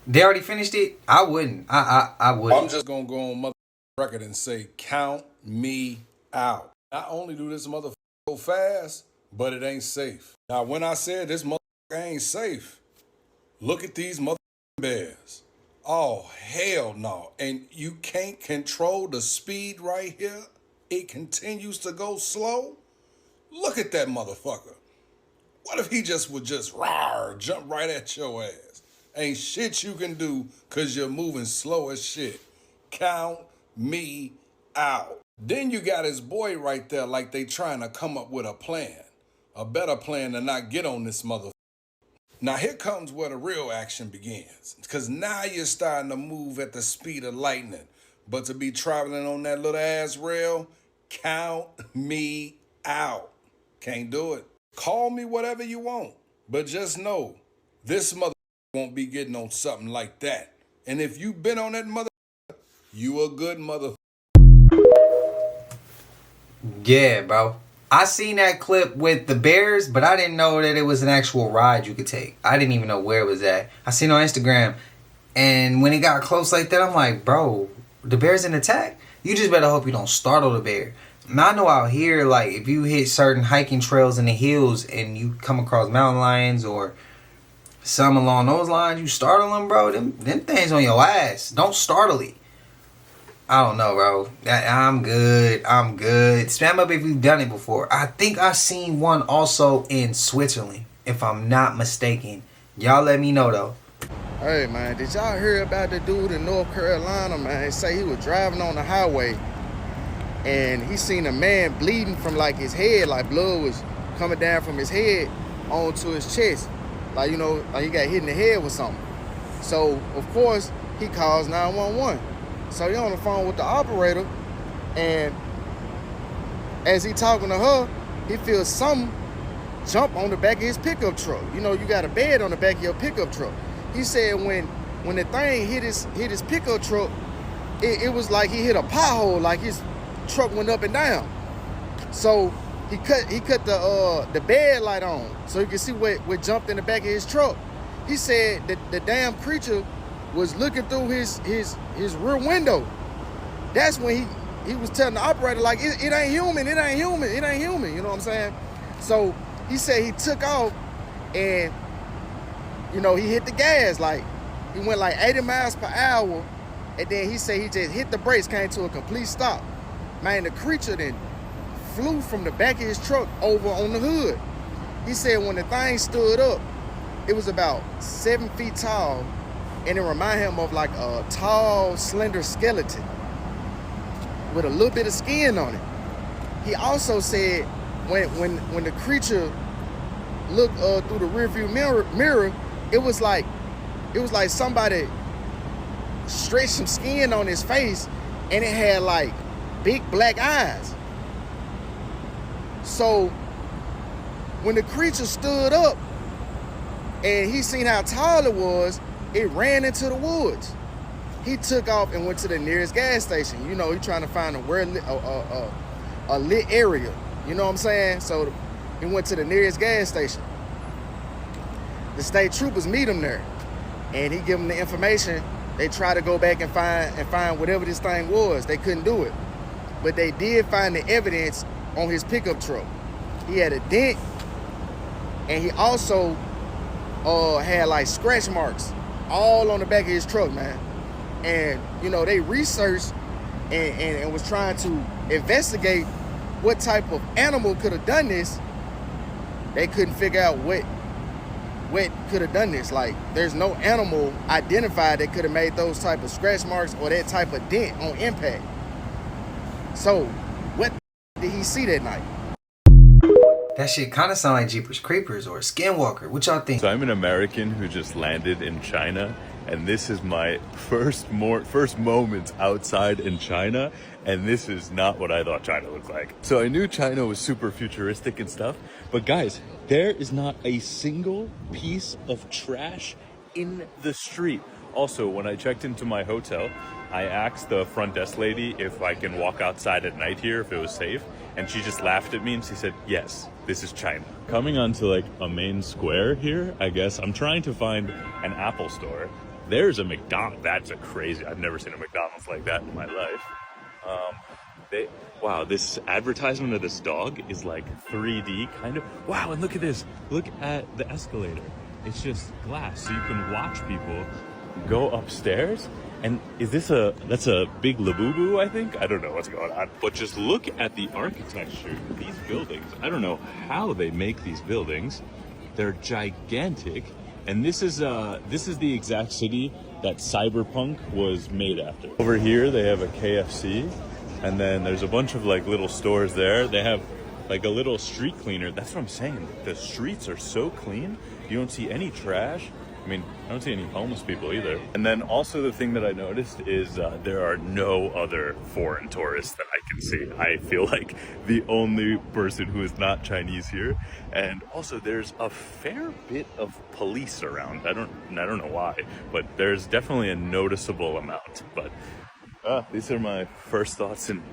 They already finished it? I wouldn't. I wouldn't. I'm just gonna go on mother record and say, count me out. Not only do this motherfucker go fast, but it ain't safe. Now, when I said this motherfucker ain't safe, look at these motherfucking bears. Oh, hell no. And you can't control the speed right here? It continues to go slow? Look at that motherfucker. What if he just would just rawr, jump right at your ass? Ain't shit you can do because you're moving slow as shit. Count me out. Then you got his boy right there like they trying to come up with a plan. A better plan to not get on this motherfucker. Now here comes where the real action begins. Because now you're starting to move at the speed of lightning. But to be traveling on that little ass rail, count me out. Can't do it. Call me whatever you want. But just know, this mother won't be getting on something like that. And if you been on that mother, you a good mother. Yeah, bro. I seen that clip with the bears, but I didn't know that it was an actual ride you could take. I didn't even know where it was at. I seen it on Instagram. And when it got close like that, I'm like, bro, the bear's in attack? You just better hope you don't startle the bear. Now, I know out here, like, if you hit certain hiking trails in the hills and you come across mountain lions or some along those lines, you startle them, bro, them things on your ass. Don't startle it. I don't know, bro. I'm good. Spam up if you've done it before. I think I've seen one also in Switzerland, if I'm not mistaken. Y'all let me know, though. Hey, man, did y'all hear about the dude in North Carolina, man? They say he was driving on the highway and he seen a man bleeding from like his head, like blood was coming down from his head onto his chest. Like, you know, like he got hit in the head with something. So, of course, he calls 911. So he on the phone with the operator, and as he talking to her, he feels something jump on the back of his pickup truck. You know, you got a bed on the back of your pickup truck. He said when the thing hit his pickup truck, it was like he hit a pothole, like his truck went up and down. So he cut the bed light on so he could see what jumped in the back of his truck. He said that the damn creature was looking through his rear window. That's when he was telling the operator, like, it ain't human, it ain't human, it ain't human, you know what I'm saying? So he said he took off and, you know, he hit the gas, like, he went like 80 miles per hour, and then he said he just hit the brakes, came to a complete stop. Man, the creature then flew from the back of his truck over on the hood. He said when the thing stood up, it was about 7 feet tall, and it reminded him of like a tall, slender skeleton with a little bit of skin on it. He also said when the creature looked through the rearview mirror, it was like somebody stretched some skin on his face, and it had like big black eyes. So when the creature stood up and he seen how tall it was, it ran into the woods. He took off and went to the nearest gas station. You know, he trying to find a lit area. You know what I'm saying? So he went to the nearest gas station. The state troopers meet him there, and he give them the information. They try to go back and find whatever this thing was. They couldn't do it, but they did find the evidence on his pickup truck. He had a dent, and he also had like scratch marks all on the back of his truck, man. And you know, they researched and was trying to investigate what type of animal could have done this. They couldn't figure out what could have done this. Like, there's no animal identified that could have made those type of scratch marks or that type of dent on impact. So what did he see that night? That shit kind of sound like Jeepers Creepers or Skinwalker. What y'all think? So I'm an American who just landed in China, and this is my first moments outside in China, and this is not what I thought China looked like. So I knew China was super futuristic and stuff, but guys, there is not a single piece of trash in the street. Also, when I checked into my hotel, I asked the front desk lady if I can walk outside at night here, if it was safe, and she just laughed at me and she said, yes, this is China. Coming onto like a main square here, I guess, I'm trying to find an Apple store. There's a McDonald's. That's a crazy, I've never seen a McDonald's like that in my life. Wow, this advertisement of this dog is like 3D kind of. Wow, and look at this. Look at the escalator. It's just glass, so you can watch people go upstairs. And is this that's a big Labubu, I think? I don't know what's going on. But just look at the architecture. These buildings, I don't know how they make these buildings. They're gigantic. And this is the exact city that Cyberpunk was made after. Over here, they have a KFC. And then there's a bunch of like little stores there. They have like a little street cleaner. That's what I'm saying. The streets are so clean. You don't see any trash. I mean, I don't see any homeless people either. And then also the thing that I noticed is there are no other foreign tourists that I can see. I feel like the only person who is not Chinese here. And also there's a fair bit of police around. I don't know why, but there's definitely a noticeable amount. But these are my first thoughts in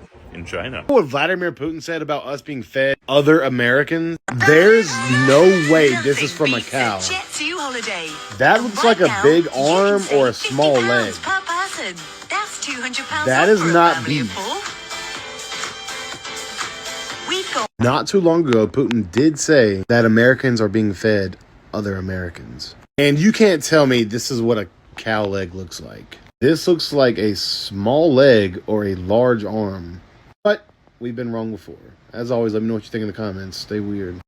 China. What Vladimir Putin said about us being fed other Americans, there's no way this is from a cow. That looks like a big arm or a small leg. That is not beef. Not too long ago, Putin did say that Americans are being fed other Americans. And you can't tell me this is what a cow leg looks like. This looks like a small leg or a large arm. But we've been wrong before. As always, let me know what you think in the comments. Stay weird.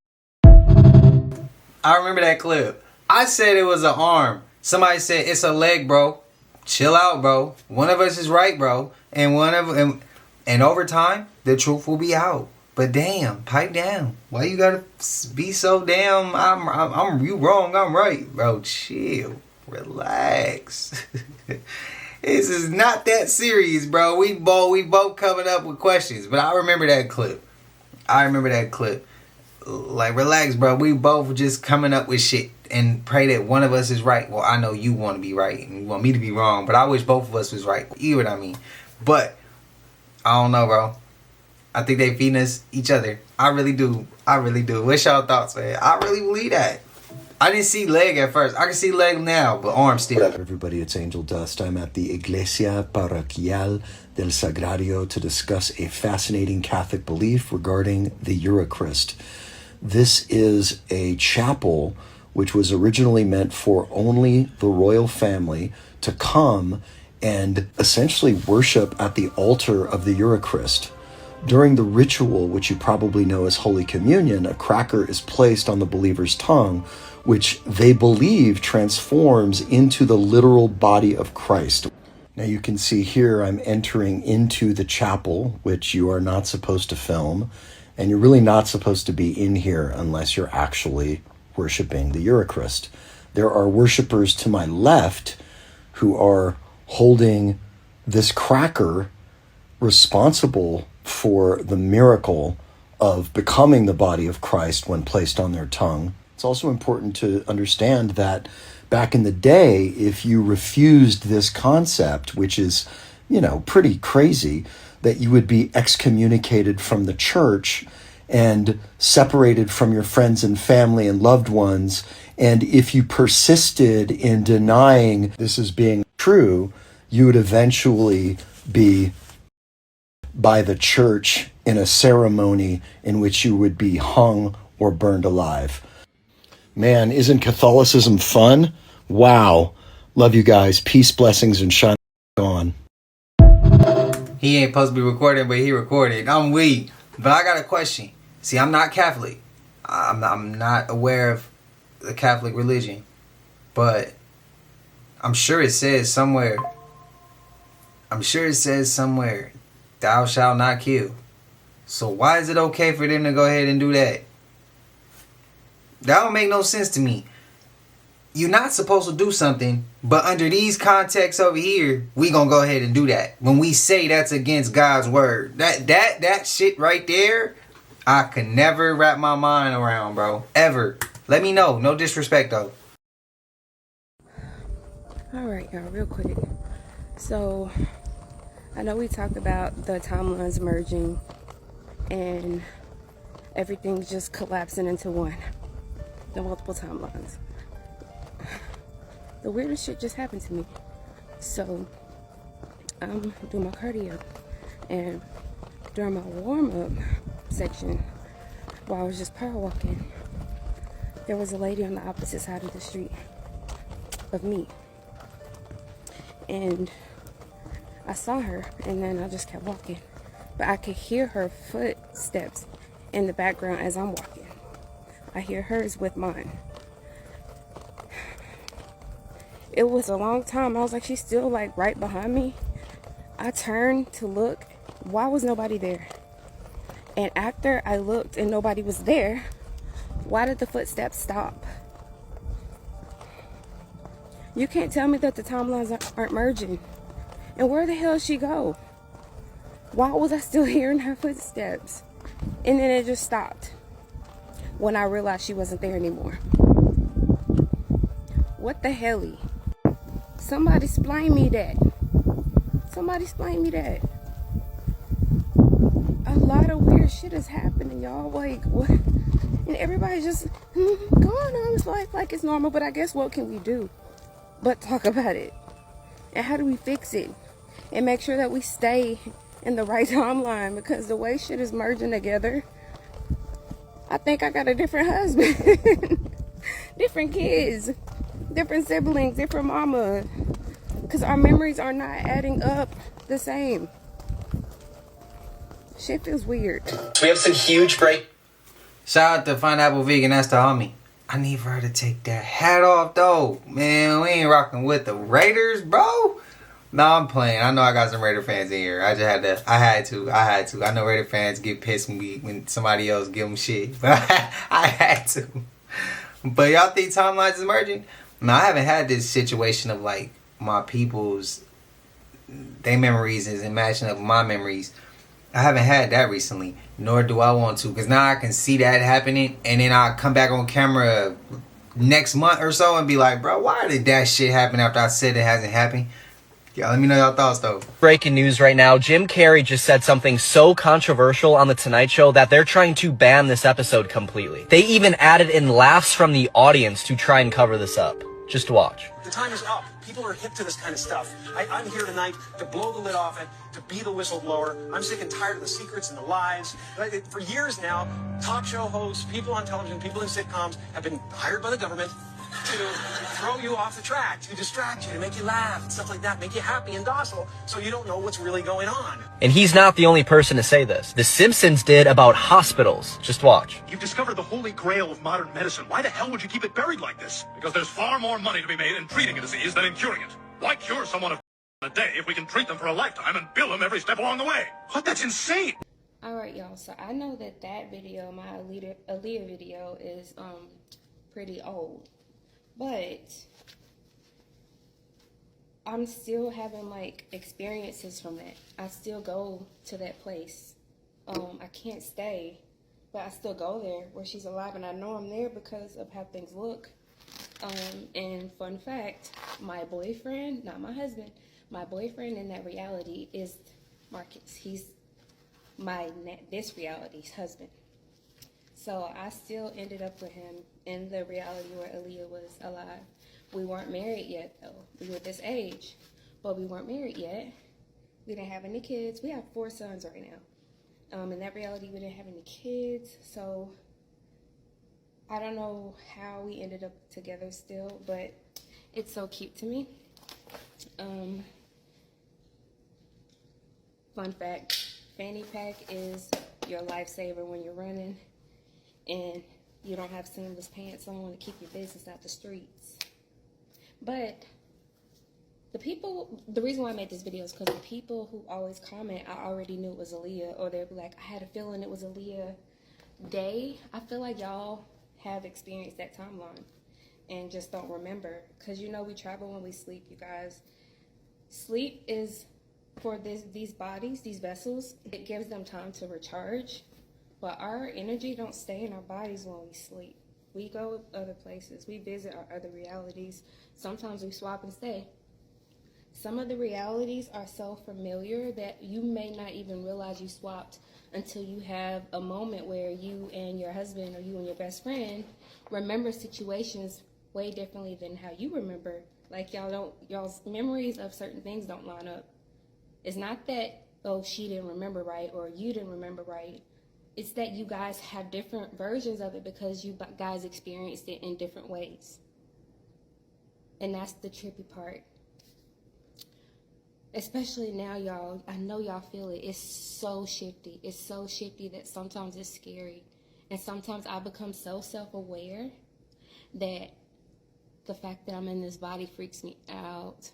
I remember that clip. I said it was an arm. Somebody said it's a leg, bro. Chill out, bro. One of us is right, bro. And over time, the truth will be out. But damn, pipe down. Why you gotta be so damn? I'm you wrong. I'm right, bro. Chill, relax. This is not that serious, bro. We both coming up with questions, but I remember that clip. Like, relax, bro. We both just coming up with shit and pray that one of us is right. Well, I know you want to be right and you want me to be wrong, but I wish both of us was right. You know what I mean? But I don't know, bro. I think they feeding us each other. I really do. What's y'all thoughts, man? I really believe that. I didn't see leg at first. I can see leg now, but arm still. What up, everybody? It's Angel Dust. I'm at the Iglesia Parroquial del Sagrario to discuss a fascinating Catholic belief regarding the Eucharist. This is a chapel which was originally meant for only the royal family to come and essentially worship at the altar of the Eucharist. During the ritual, which you probably know as Holy Communion, a cracker is placed on the believer's tongue, which they believe transforms into the literal body of Christ. Now you can see here I'm entering into the chapel, which you are not supposed to film, and you're really not supposed to be in here unless you're actually worshiping the Eucharist. There are worshipers to my left who are holding this cracker responsible for the miracle of becoming the body of Christ when placed on their tongue. It's also important to understand that back in the day, if you refused this concept, which is, pretty crazy, that you would be excommunicated from the church and separated from your friends and family and loved ones. And if you persisted in denying this as being true, you would eventually be by the church in a ceremony in which you would be hung or burned alive. Man, isn't Catholicism fun? Wow. Love you guys. Peace, blessings, and shine on. He ain't supposed to be recording, but he recorded. I'm weak. But I got a question. See, I'm not Catholic. I'm not aware of the Catholic religion. But I'm sure it says somewhere. Thou shalt not kill. So why is it okay for them to go ahead and do that? That don't make no sense to me. You're not supposed to do something, but under these contexts over here, we gonna go ahead and do that. When we say that's against God's word. That shit right there, I could never wrap my mind around, bro. Ever. Let me know. No disrespect, though. Alright, y'all, real quick. So, I know we talked about the timelines merging and everything's just collapsing into one. The multiple timelines. The weirdest shit just happened to me. So, I'm doing my cardio, and during my warm-up section, while I was just power walking, there was a lady on the opposite side of the street of me. And I saw her, and then I just kept walking. But I could hear her footsteps in the background as I'm walking. I hear hers with mine. It was a long time. I was like, she's still like right behind me. I turned to look. Why was nobody there? And after I looked and nobody was there, why did the footsteps stop? You can't tell me that the timelines aren't merging. And where the hell did she go? Why was I still hearing her footsteps? And then it just stopped when I realized she wasn't there anymore. What the hell? Somebody explain me that. Somebody explain me that. A lot of weird shit is happening, y'all. Like, what? And everybody's just going on with life like it's normal. But I guess what can we do but talk about it? And how do we fix it? And make sure that we stay in the right timeline, because the way shit is merging together, I think I got a different husband, different kids, different siblings, different mama, because our memories are not adding up the same. Shit feels weird. So we have some huge break. Shout out to Fine Apple Vegan, that's the homie. I need for her to take that hat off though. Man, we ain't rocking with the Raiders, bro. No, I'm playing. I know I got some Raider fans in here. I had to. I know Raider fans get pissed when somebody else give them shit. But I had to. But y'all think timelines is merging? No, I haven't had this situation of like my people's, their memories is matching up with my memories. I haven't had that recently, nor do I want to, because now I can see that happening, and then I'll come back on camera next month or so and be like, bro, why did that shit happen after I said it hasn't happened? Yeah, let me know y'all thoughts though. Breaking news right now. Jim Carrey just said something so controversial on The Tonight Show that they're trying to ban this episode completely. They even added in laughs from the audience to try and cover this up. Just watch. The time is up. People are hip to this kind of stuff. I'm here tonight to blow the lid off it, to be the whistleblower. I'm sick and tired of the secrets and the lies. For years now, talk show hosts, people on television, people in sitcoms have been hired by the government to throw you off the track, to distract you, to make you laugh, and stuff like that, make you happy and docile, so you don't know what's really going on. And he's not the only person to say this. The Simpsons did about hospitals. Just watch. You've discovered the holy grail of modern medicine. Why the hell would you keep it buried like this? Because there's far more money to be made in treating a disease than in curing it. Why cure someone of a day if we can treat them for a lifetime and bill them every step along the way? What? That's insane! Alright, y'all, so I know that video, my Aaliyah video, is pretty old. But I'm still having like experiences from that. I still go to that place. I can't stay, but I still go there where she's alive, and I know I'm there because of how things look. And fun fact, my boyfriend, not my husband, my boyfriend in that reality is Marcus. He's this reality's husband. So I still ended up with him in the reality where Aaliyah was alive. We weren't married yet, though. We were this age, but we weren't married yet. We didn't have any kids. We have 4 sons right now. In that reality, we didn't have any kids. So I don't know how we ended up together still, but it's so cute to me. Fun fact, fanny pack is your lifesaver when you're running and you don't have seamless pants on to keep your business out the streets. But the reason why I made this video is because the people who always comment, I already knew it was Aaliyah, or they'd be like, I had a feeling it was Aaliyah day. I feel like y'all have experienced that timeline and just don't remember, because you know we travel when we sleep, you guys. Sleep is for these bodies, these vessels, it gives them time to recharge, but our energy don't stay in our bodies when we sleep. We go other places, we visit our other realities. Sometimes we swap and stay. Some of the realities are so familiar that you may not even realize you swapped until you have a moment where you and your husband or you and your best friend remember situations way differently than how you remember. Like y'all's memories of certain things don't line up. It's not that, oh, she didn't remember right or you didn't remember right. It's that you guys have different versions of it because you guys experienced it in different ways. And that's the trippy part. Especially now, y'all, I know y'all feel it. It's so shifty. It's so shifty that sometimes it's scary. And sometimes I become so self-aware that the fact that I'm in this body freaks me out.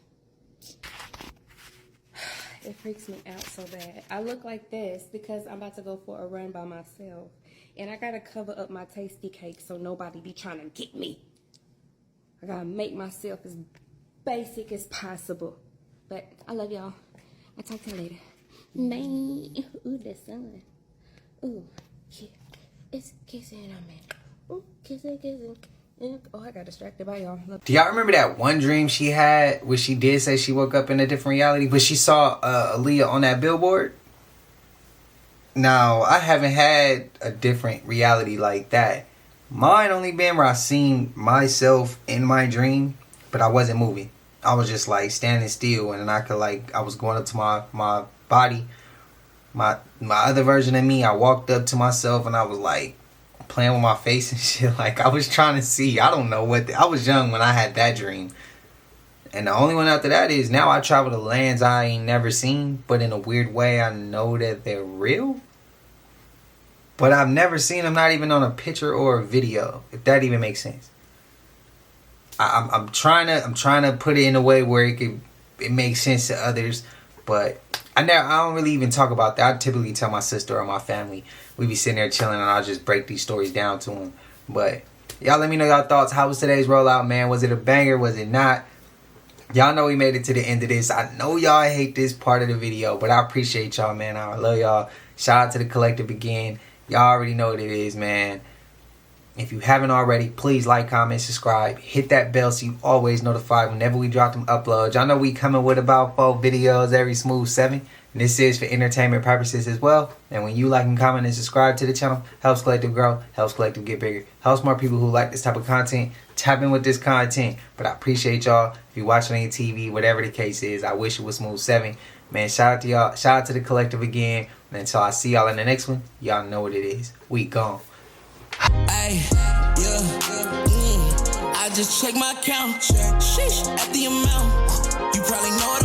It freaks me out so bad. I look like this because I'm about to go for a run by myself. And I gotta cover up my tasty cake so nobody be trying to get me. I gotta make myself as basic as possible. But I love y'all. I'll talk to you later. Bye. Ooh, the sun. Ooh, yeah. It's kissing on me. Ooh, kissing, kissing. Oh, I got distracted by y'all. Do y'all remember that one dream she had where she did say she woke up in a different reality, but she saw Aaliyah on that billboard? Now, I haven't had a different reality like that. Mine only been where I seen myself in my dream, but I wasn't moving. I was just like standing still, and then I was going up to my body, my other version of me. I walked up to myself and I was like playing with my face and shit. Like I was trying to see. I don't know what. I was young when I had that dream. And the only one after that is now I travel to lands I ain't never seen, but in a weird way I know that they're real. But I've never seen them, not even on a picture or a video, if that even makes sense. I'm trying to put it in a way where it makes sense to others, but I don't really even talk about that. I typically tell my sister or my family. We be sitting there chilling and I'll just break these stories down to them. But y'all let me know y'all thoughts. How was today's rollout, man? Was it a banger? Was it not? Y'all know we made it to the end of this. I know y'all hate this part of the video, but I appreciate y'all, man. I love y'all. Shout out to the collective again. Y'all already know what it is, man. If you haven't already, please like, comment, subscribe. Hit that bell so you always notified whenever we drop them uploads. Y'all know we coming with about 4 videos every smooth 7. And this is for entertainment purposes as well. And when you like and comment and subscribe to the channel, helps Collective grow, helps Collective get bigger, helps more people who like this type of content tap in with this content. But I appreciate y'all. If you're watching on your TV, whatever the case is, I wish it was smooth 7. Man, shout out to y'all. Shout out to the collective again. And until I see y'all in the next one, y'all know what it is. We gone. Ay, yeah, I just check my account. Sheesh, at the amount. You probably know it.